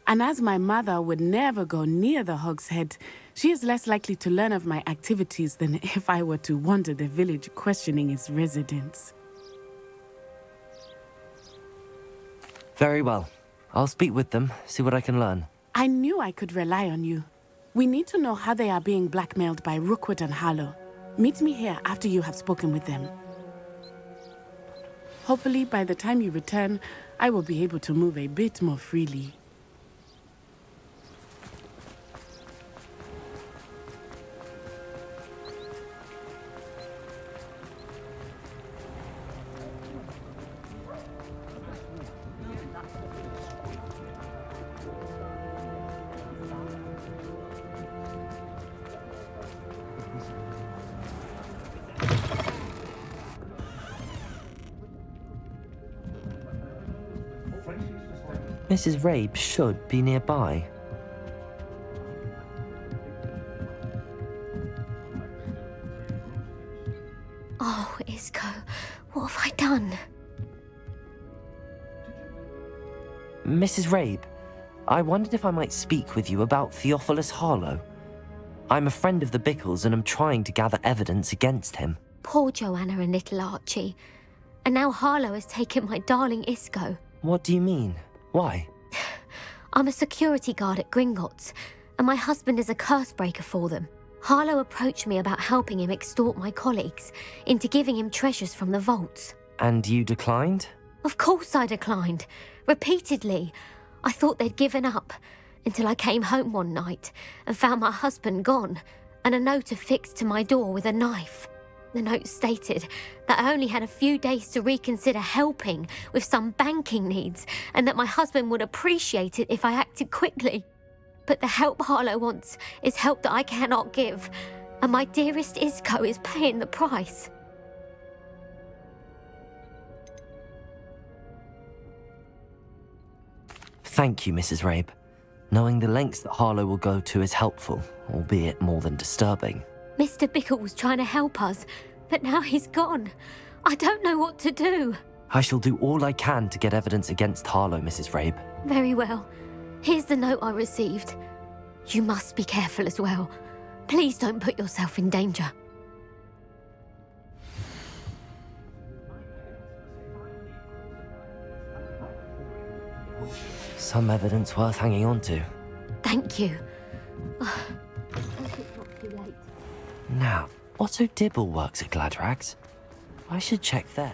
And as my mother would never go near the Hogshead, she is less likely to learn of my activities than if I were to wander the village questioning its residents. Very well. I'll speak with them, see what I can learn. I knew I could rely on you. We need to know how they are being blackmailed by Rookwood and Harlow. Meet me here after you have spoken with them. Hopefully, by the time you return, I will be able to move a bit more freely. Mrs. Rabe should be nearby. Oh, Isco, what have I done? Mrs. Rabe, I wondered if I might speak with you about Theophilus Harlow. I'm a friend of the Bickles and am trying to gather evidence against him. Poor Joanna and little Archie. And now Harlow has taken my darling Isco. What do you mean? Why? I'm a security guard at Gringotts, and my husband is a curse breaker for them. Harlow approached me about helping him extort my colleagues into giving him treasures from the vaults. And you declined? Of course I declined. Repeatedly. I thought they'd given up, until I came home one night and found my husband gone, and a note affixed to my door with a knife. The note stated that I only had a few days to reconsider helping with some banking needs, and that my husband would appreciate it if I acted quickly. But the help Harlow wants is help that I cannot give, and my dearest Isco is paying the price. Thank you, Mrs. Rabe. Knowing the lengths that Harlow will go to is helpful, albeit more than disturbing. Mr. Bickle was trying to help us, but now he's gone. I don't know what to do. I shall do all I can to get evidence against Harlow, Mrs. Rabe. Very well. Here's the note I received. You must be careful as well. Please don't put yourself in danger. Some evidence worth hanging on to. Thank you. Now, Otto Dibble works at Gladrags. I should check there.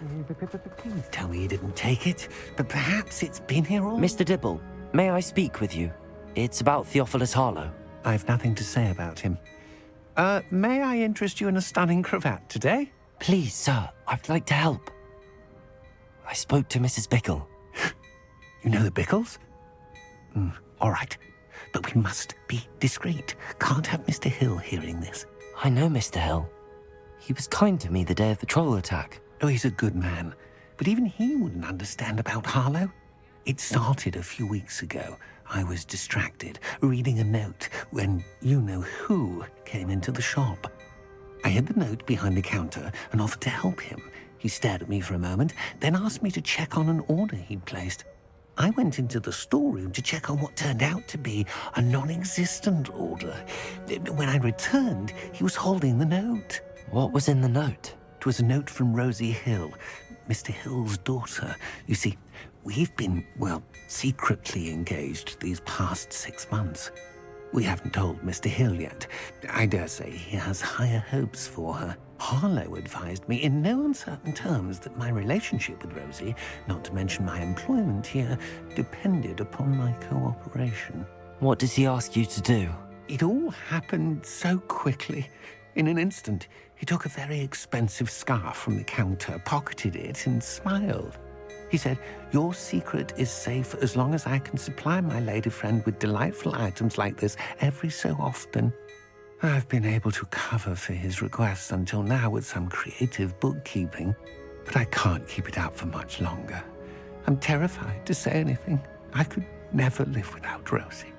Please tell me you didn't take it, but perhaps it's been here all... Mr. Dibble, may I speak with you? It's about Theophilus Harlow. I've nothing to say about him. May I interest you in a stunning cravat today? Please, sir, I'd like to help. I spoke to Mrs. Bickle. You know the Bickles? All right, but we must be discreet. Can't have Mr. Hill hearing this. I know Mr. Hill. He was kind to me the day of the troll attack. Oh, he's a good man, but even he wouldn't understand about Harlow. It started a few weeks ago. I was distracted, reading a note, when you-know-who came into the shop. I hid the note behind the counter and offered to help him. He stared at me for a moment, then asked me to check on an order he'd placed. I went into the storeroom to check on what turned out to be a non-existent order. When I returned, he was holding the note. What was in the note? It was a note from Rosie Hill, Mr. Hill's daughter. You see, we've been, well, secretly engaged these past 6 months. We haven't told Mr. Hill yet. I dare say he has higher hopes for her. Harlow advised me in no uncertain terms that my relationship with Rosie, not to mention my employment here, depended upon my cooperation. What did he ask you to do? It all happened so quickly. In an instant, he took a very expensive scarf from the counter, pocketed it, and smiled. He said, "Your secret is safe as long as I can supply my lady friend with delightful items like this every so often." I've been able to cover for his requests until now with some creative bookkeeping, but I can't keep it up for much longer. I'm terrified to say anything. I could never live without Rosie.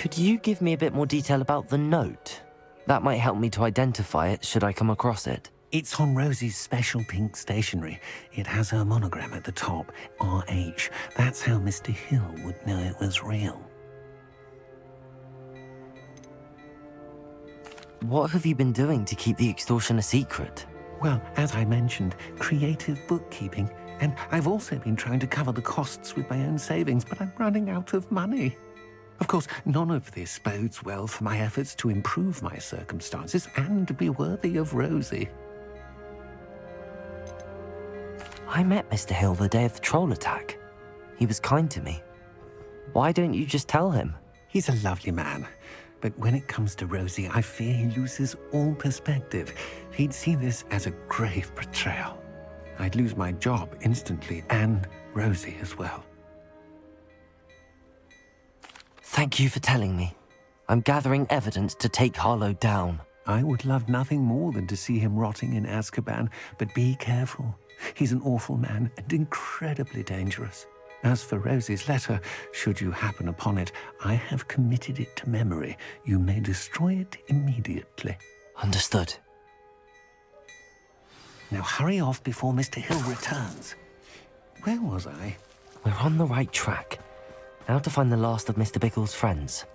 Could you give me a bit more detail about the note? That might help me to identify it should I come across it. It's on Rosie's special pink stationery. It has her monogram at the top, RH. That's how Mr. Hill would know it was real. What have you been doing to keep the extortion a secret? Well, as I mentioned, creative bookkeeping. And I've also been trying to cover the costs with my own savings, but I'm running out of money. Of course, none of this bodes well for my efforts to improve my circumstances and be worthy of Rosie. I met Mr. Hill the day of the troll attack. He was kind to me. Why don't you just tell him? He's a lovely man. But when it comes to Rosie, I fear he loses all perspective. He'd see this as a grave betrayal. I'd lose my job instantly, and Rosie as well. Thank you for telling me. I'm gathering evidence to take Harlow down. I would love nothing more than to see him rotting in Azkaban, but be careful. He's an awful man and incredibly dangerous. As for Rosie's letter, should you happen upon it, I have committed it to memory. You may destroy it immediately. Understood. Now hurry off before Mr. Hill returns. Where was I? We're on the right track. Now to find the last of Mr. Bickle's friends.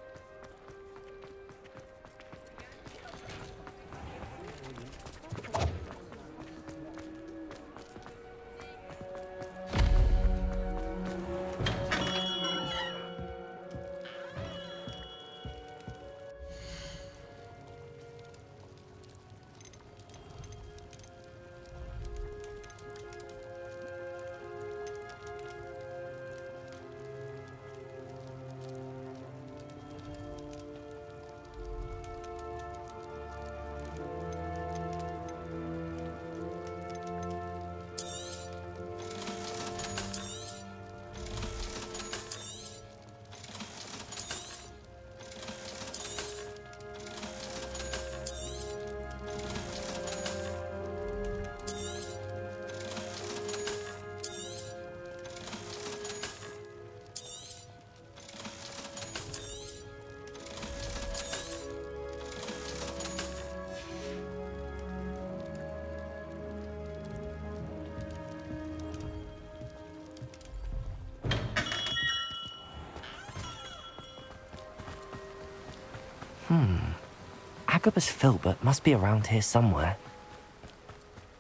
Agabus Filbert must be around here somewhere.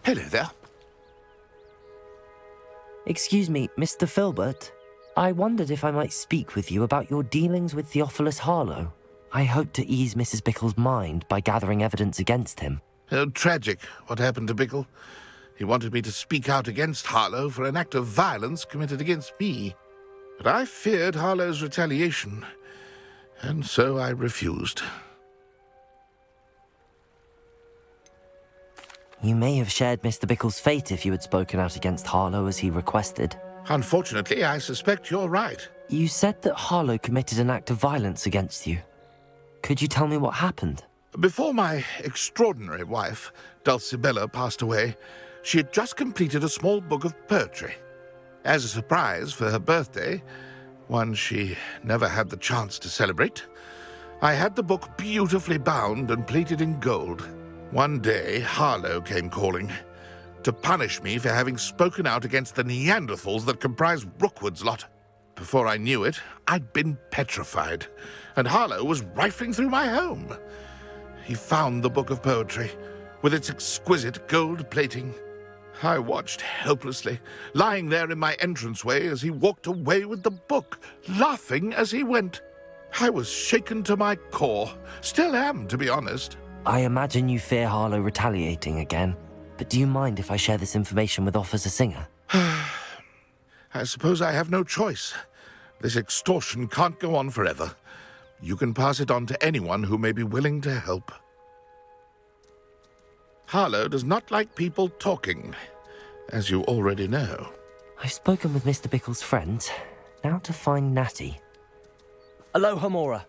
Hello there. Excuse me, Mr. Filbert. I wondered if I might speak with you about your dealings with Theophilus Harlow. I hope to ease Mrs. Bickle's mind by gathering evidence against him. Oh, tragic what happened to Bickle. He wanted me to speak out against Harlow for an act of violence committed against me. But I feared Harlow's retaliation, and so I refused. You may have shared Mr. Bickle's fate if you had spoken out against Harlow as he requested. Unfortunately, I suspect you're right. You said that Harlow committed an act of violence against you. Could you tell me what happened? Before my extraordinary wife, Dulcibella, passed away, she had just completed a small book of poetry. As a surprise for her birthday, one she never had the chance to celebrate, I had the book beautifully bound and plated in gold. One day, Harlow came calling to punish me for having spoken out against the Neanderthals that comprise Rookwood's lot. Before I knew it, I'd been petrified, and Harlow was rifling through my home. He found the book of poetry, with its exquisite gold plating. I watched helplessly, lying there in my entranceway as he walked away with the book, laughing as he went. I was shaken to my core. Still am, to be honest. I imagine you fear Harlow retaliating again, but do you mind if I share this information with Officer Singer? I suppose I have no choice. This extortion can't go on forever. You can pass it on to anyone who may be willing to help. Harlow does not like people talking, as you already know. I've spoken with Mr. Bickle's friends. Now to find Natty. Aloha, Mora.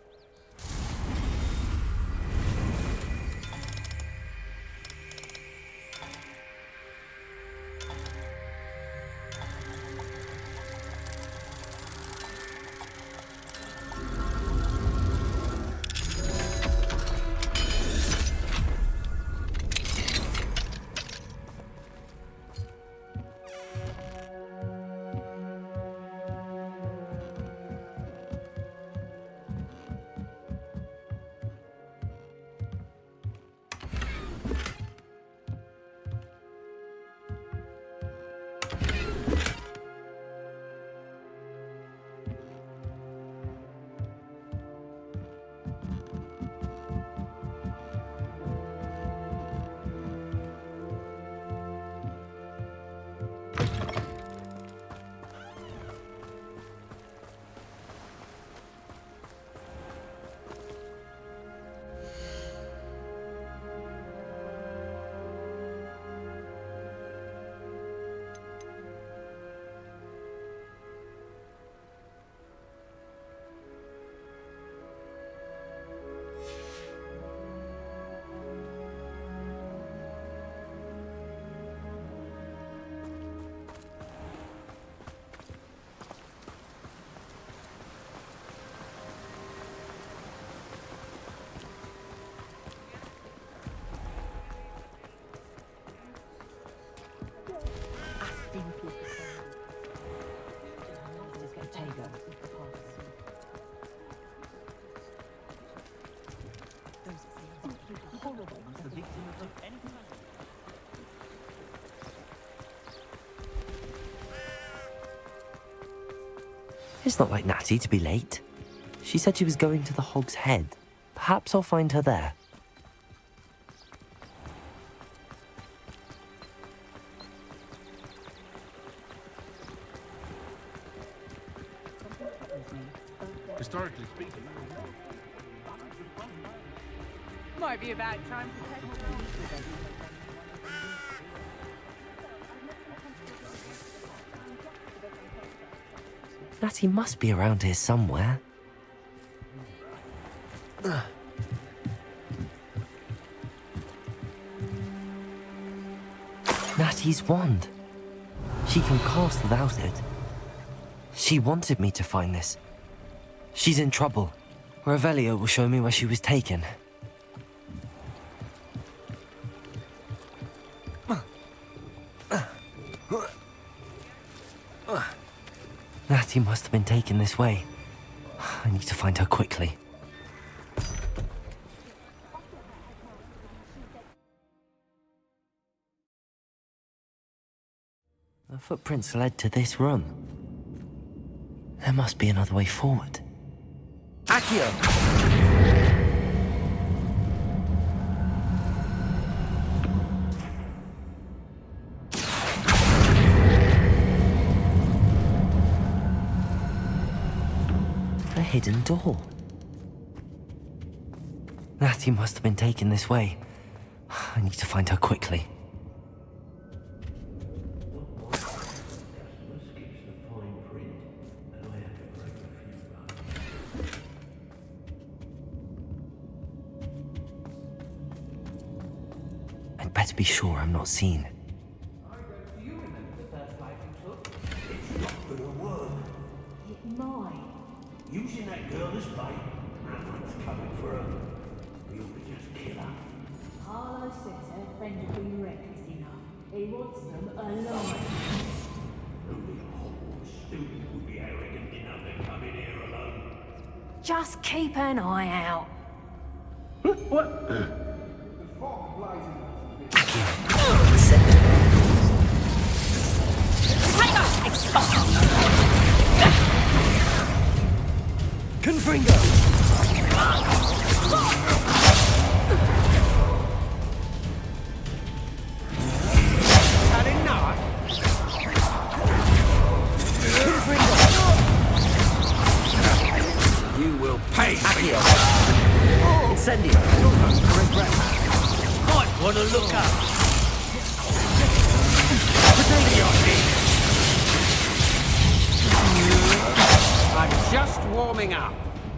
It's not like Natty to be late. She said she was going to the Hog's Head. Perhaps I'll find her there. Historically speaking. Might be about time to take Natty must be around here somewhere. Natty's wand. She can cast without it. She wanted me to find this. She's in trouble. Revelio will show me where she was taken. Natty must have been taken this way. I need to find her quickly. The footprints led to this room. There must be another way forward. Accio! A hidden door. Natty must have been taken this way. I need to find her quickly. I'd better be sure I'm not seen. Using that girl as bait, Ranrock's coming for her. We ought to just kill her. Harlow says her friend has been reckless enough. He wants them alive. Only a Hogwarts student would be arrogant enough to come in here alone. Just keep an eye out. What? Confringo! Had enough? Confringo! You will pay for Accio! your... Incendio! Might want to look up. I'm just warming up.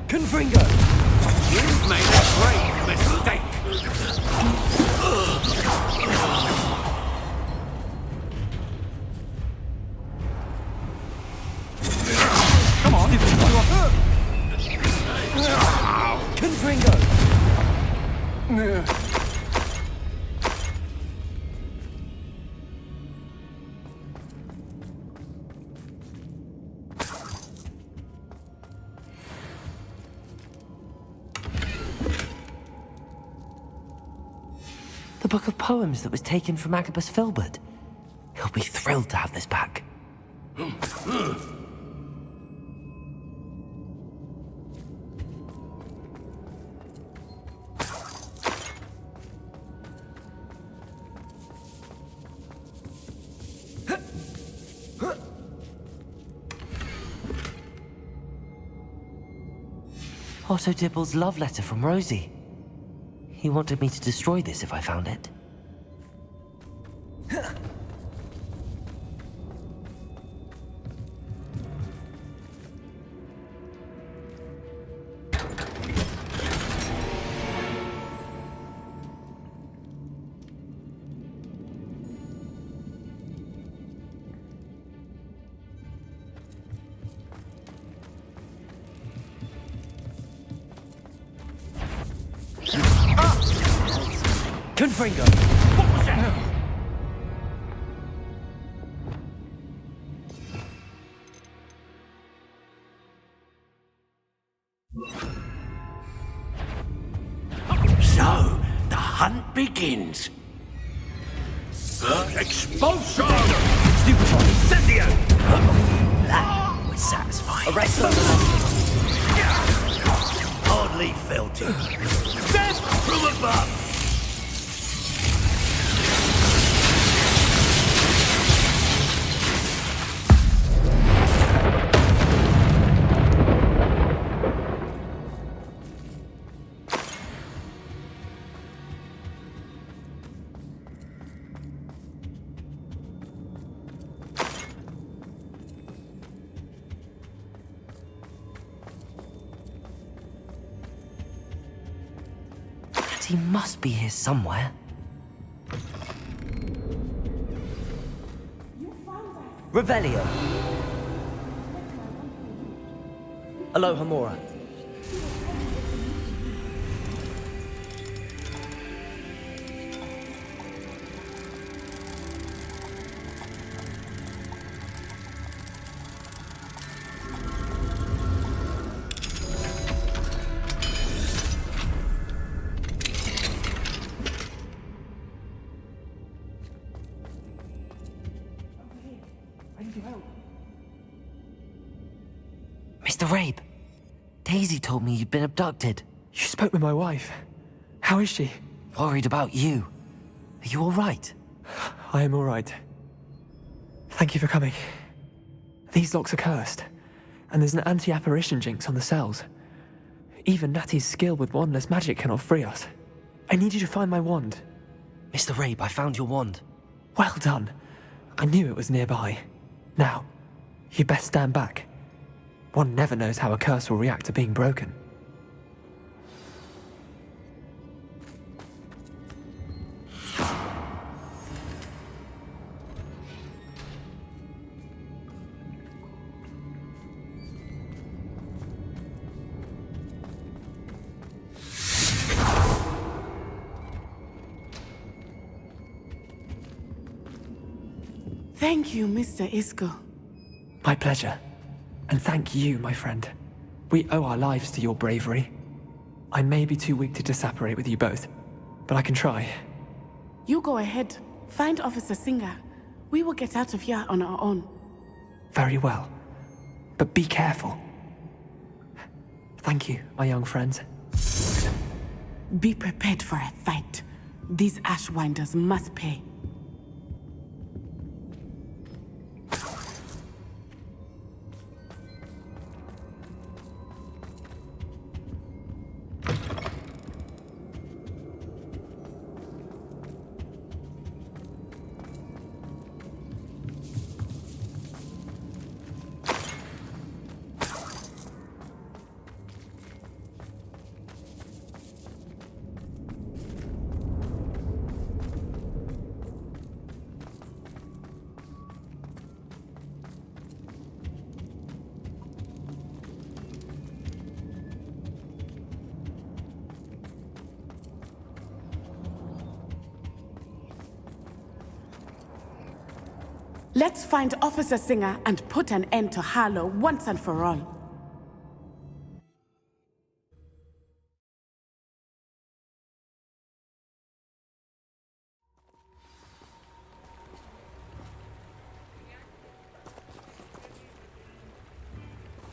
Confringo! You've made a great mistake. Come on! Confringo! The book of poems that was taken from Agabus Filbert. He'll be thrilled to have this back. Otto Dibble's love letter from Rosie. He wanted me to destroy this if I found it. Confringo! What was that? So, the hunt begins. Expulsion! Stupefy! Incendio! That was satisfying. Arrest on the Hardly felt it. Death from above! He must be here somewhere. Revelio. Aloha Mora. Mr. Rabe, Daisy told me you'd been abducted. You spoke with my wife. How is she? Worried about you. Are you all right? I am all right. Thank you for coming. These locks are cursed, and there's an anti-apparition jinx on the cells. Even Natty's skill with wandless magic cannot free us. I need you to find my wand. Mr. Rabe, I found your wand. Well done. I knew it was nearby. Now, you best stand back. One never knows how a curse will react to being broken. Thank you, Mr. Isco. My pleasure. And thank you, my friend. We owe our lives to your bravery. I may be too weak to disapparate with you both, but I can try. You go ahead. Find Officer Singer. We will get out of here on our own. Very well. But be careful. Thank you, my young friends. Be prepared for a fight. These Ashwinders must pay. Let's find Officer Singer and put an end to Harlow once and for all.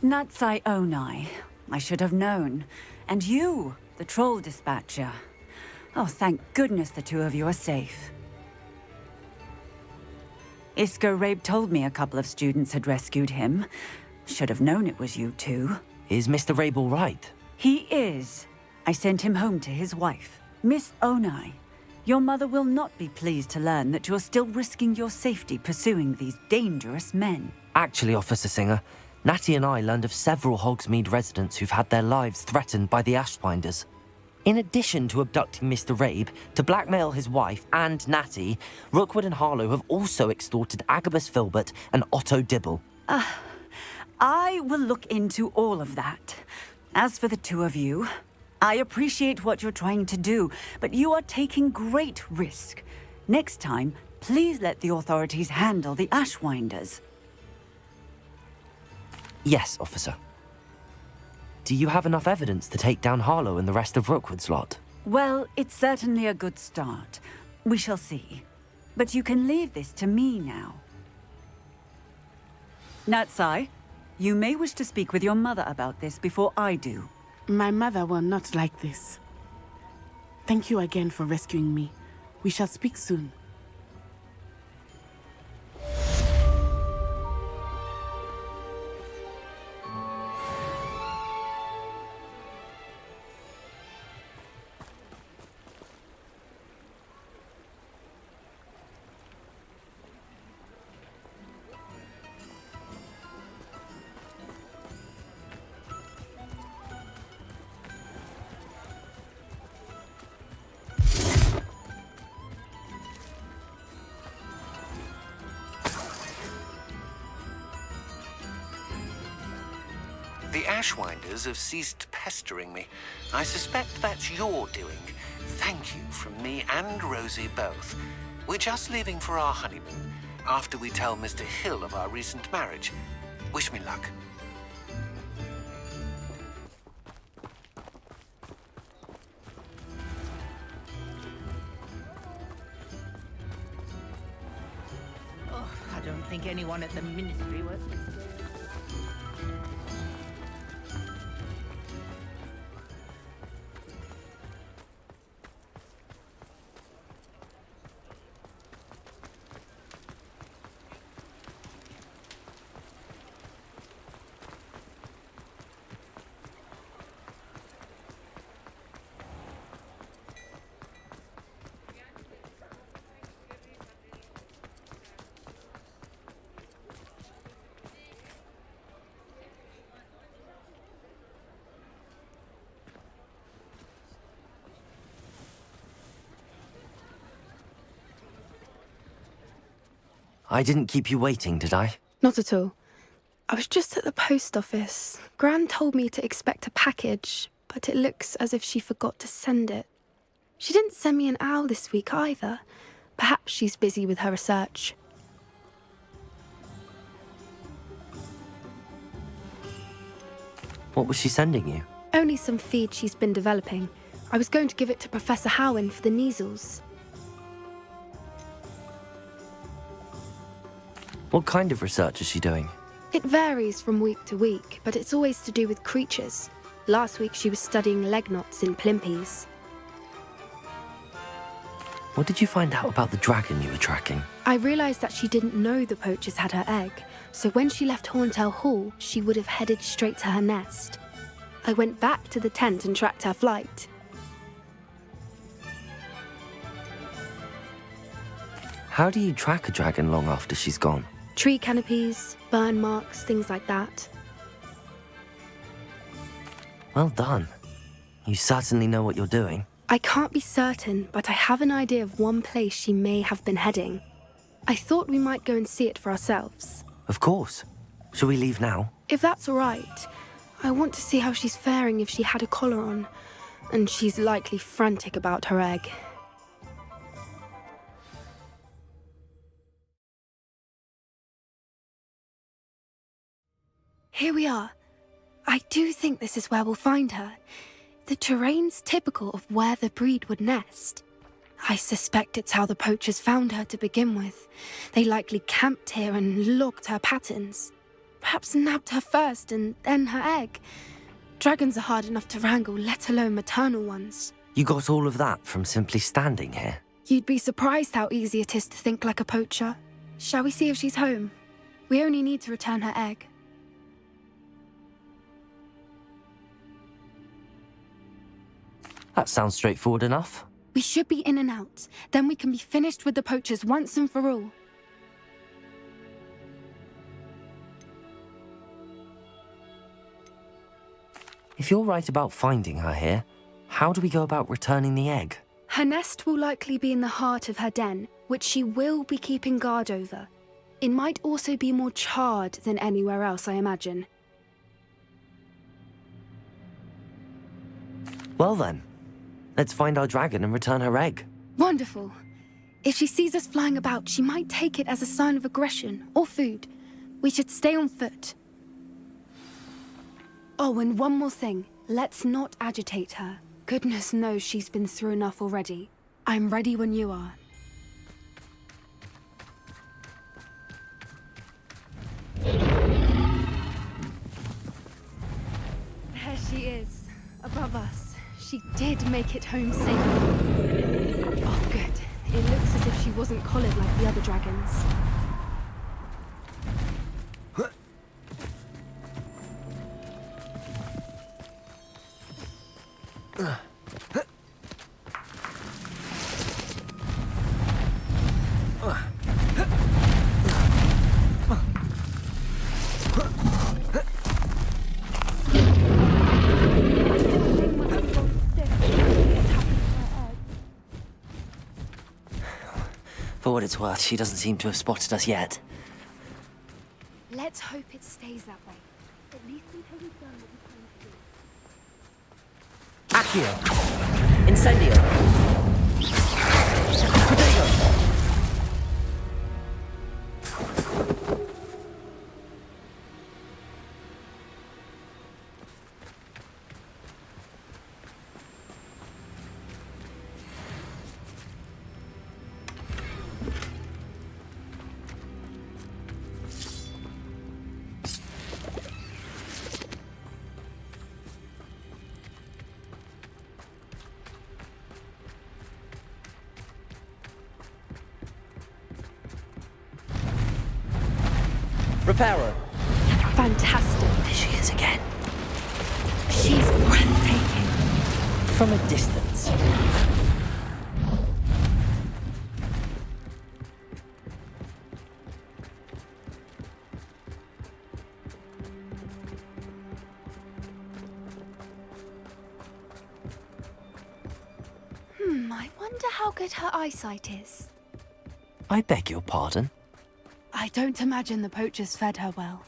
Natsai Onai. I should have known. And you, the troll dispatcher. Oh, thank goodness the two of you are safe. Isco Rabe told me a couple of students had rescued him. Should have known it was you two. Is Mr. Rabe all right? He is. I sent him home to his wife, Miss Onai. Your mother will not be pleased to learn that you're still risking your safety pursuing these dangerous men. Actually, Officer Singer, Natty and I learned of several Hogsmeade residents who've had their lives threatened by the Ashwinders. In addition to abducting Mr. Rabe to blackmail his wife and Natty, Rookwood and Harlow have also extorted Agabus Filbert and Otto Dibble. I will look into all of that. As for the two of you, I appreciate what you're trying to do, but you are taking great risk. Next time, please let the authorities handle the Ashwinders. Yes, officer. Do you have enough evidence to take down Harlow and the rest of Rookwood's lot? Well, it's certainly a good start. We shall see. But you can leave this to me now. Natsai, You may wish to speak with your mother about this before I do. My mother will not like this. Thank you again for rescuing me. We shall speak soon. The Ashwinders have ceased pestering me. I suspect that's your doing. Thank you from me and Rosie both. We're just leaving for our honeymoon, after we tell Mr. Hill of our recent marriage. Wish me luck. Oh, I don't think anyone at the Ministry was... I didn't keep you waiting, did I? Not at all. I was just at the post office. Gran told me to expect a package, but it looks as if she forgot to send it. She didn't send me an owl this week either. Perhaps she's busy with her research. What was she sending you? Only some feed she's been developing. I was going to give it to Professor Howen for the measles. What kind of research is she doing? It varies from week to week, but it's always to do with creatures. Last week she was studying leg knots in plimpies. What did you find out about the dragon you were tracking? I realised that she didn't know the poachers had her egg, so when she left Horntail Hall, she would have headed straight to her nest. I went back to the tent and tracked her flight. How do you track a dragon long after she's gone? Tree canopies, burn marks, things like that. Well done. You certainly know what you're doing. I can't be certain, but I have an idea of one place she may have been heading. I thought we might go and see it for ourselves. Of course. Shall we leave now? If that's all right. I want to see how she's faring if she had a collar on. And she's likely frantic about her egg. Here we are. I do think this is where we'll find her. The terrain's typical of where the breed would nest. I suspect it's how the poachers found her to begin with. They likely camped here and logged her patterns. Perhaps nabbed her first and then her egg. Dragons are hard enough to wrangle, let alone maternal ones. You got all of that from simply standing here? You'd be surprised how easy it is to think like a poacher. Shall we see if she's home? We only need to return her egg. That sounds straightforward enough. We should be in and out. Then we can be finished with the poachers once and for all. If you're right about finding her here, how do we go about returning the egg? Her nest will likely be in the heart of her den, which she will be keeping guard over. It might also be more charred than anywhere else, I imagine. Well then, let's find our dragon and return her egg. Wonderful. If she sees us flying about, she might take it as a sign of aggression or food. We should stay on foot. Oh, and one more thing. Let's not agitate her. Goodness knows she's been through enough already. I'm ready when you are. above us. She did make it home safely. Oh, good. It looks as if she wasn't collared like the other dragons. For what it's worth, she doesn't seem to have spotted us yet. Let's hope it stays that way. At least until we've done what we came to do. Accio! Incendio! Protego! Reparo. Fantastic. There she is again. She's breathtaking. From a distance. I wonder how good her eyesight is. I beg your pardon? I don't imagine the poachers fed her well.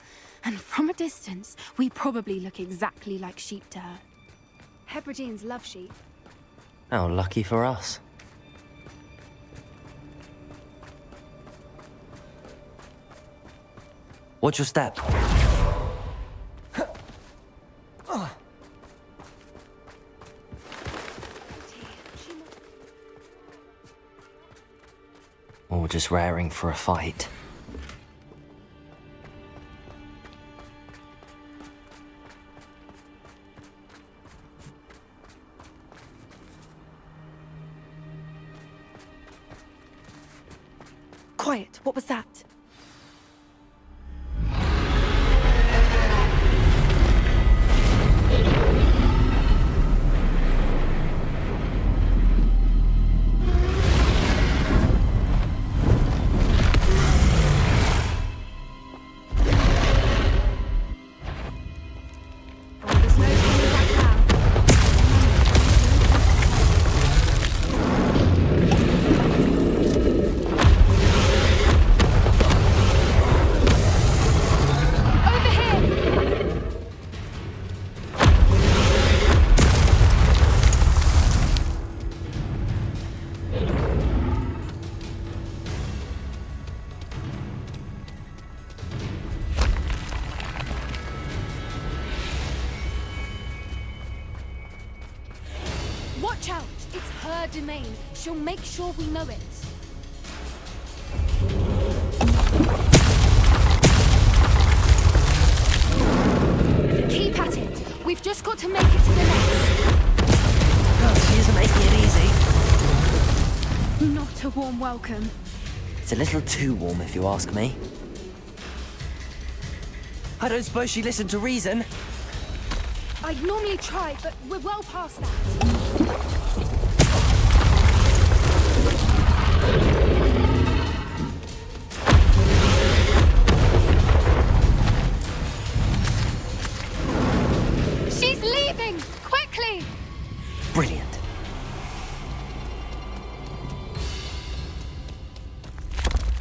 And from a distance, we probably look exactly like sheep to her. Hebrideans love sheep. How lucky for us. Watch your step. Or just raring for a fight. Quiet, what was that? Watch out! It's her domain. She'll make sure we know it. Keep at it. We've just got to make it to the nest. Oh, she isn't making it easy. Not a warm welcome. It's a little too warm, if you ask me. I don't suppose she listened to reason. I'd normally try, but we're well past that. She's leaving! Quickly! Brilliant.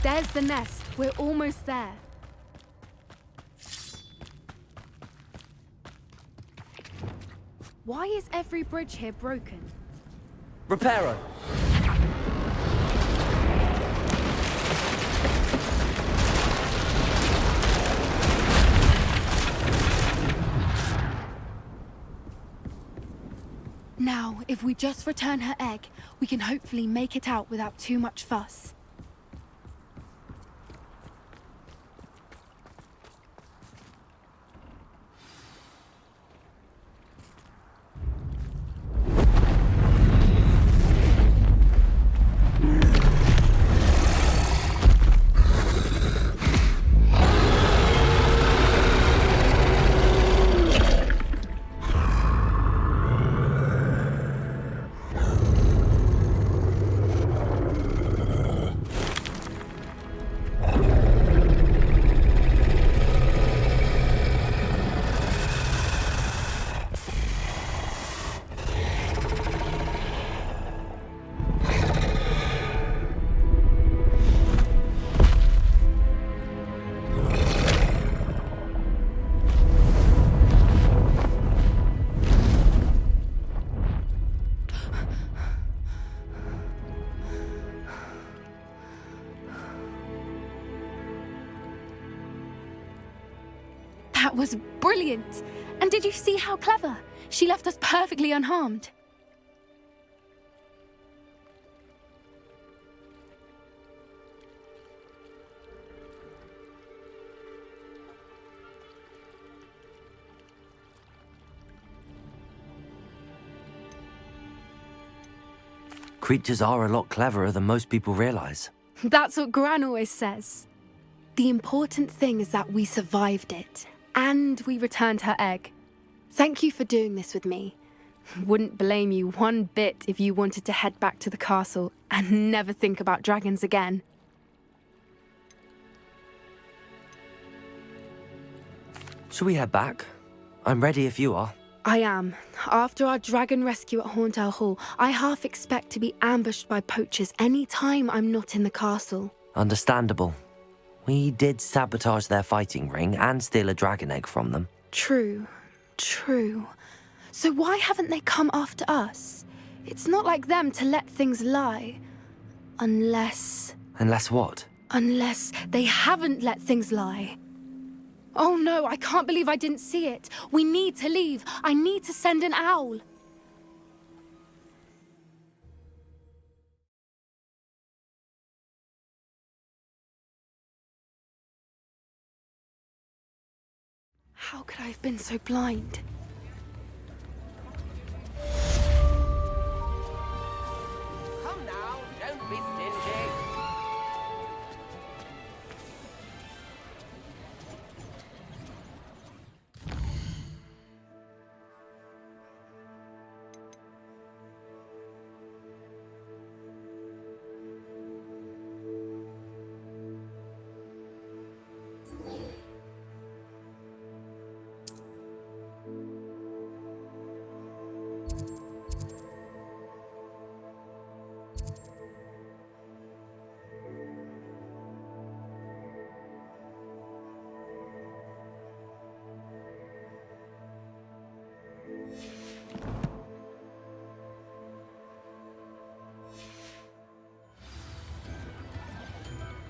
There's the nest. We're almost there. Why is every bridge here broken? Reparo. Now, if we just return her egg, we can hopefully make it out without too much fuss. That was brilliant. And did you see how clever? She left us perfectly unharmed. Creatures are a lot cleverer than most people realize. That's what Gran always says. The important thing is that we survived it, and we returned her egg. Thank you for doing this with me. Wouldn't blame you one bit if you wanted to head back to the castle and never think about dragons again. Shall we head back? I'm ready if you are. I am. After our dragon rescue at Horntail Hall, I half expect to be ambushed by poachers any time I'm not in the castle. Understandable. We did sabotage their fighting ring and steal a dragon egg from them. True. So why haven't they come after us? It's not like them to let things lie. Unless what? Unless they haven't let things lie. Oh no, I can't believe I didn't see it. We need to leave. I need to send an owl. How could I have been so blind? Come now, don't be stingy.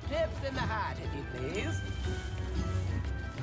Tips in the hat, if you please.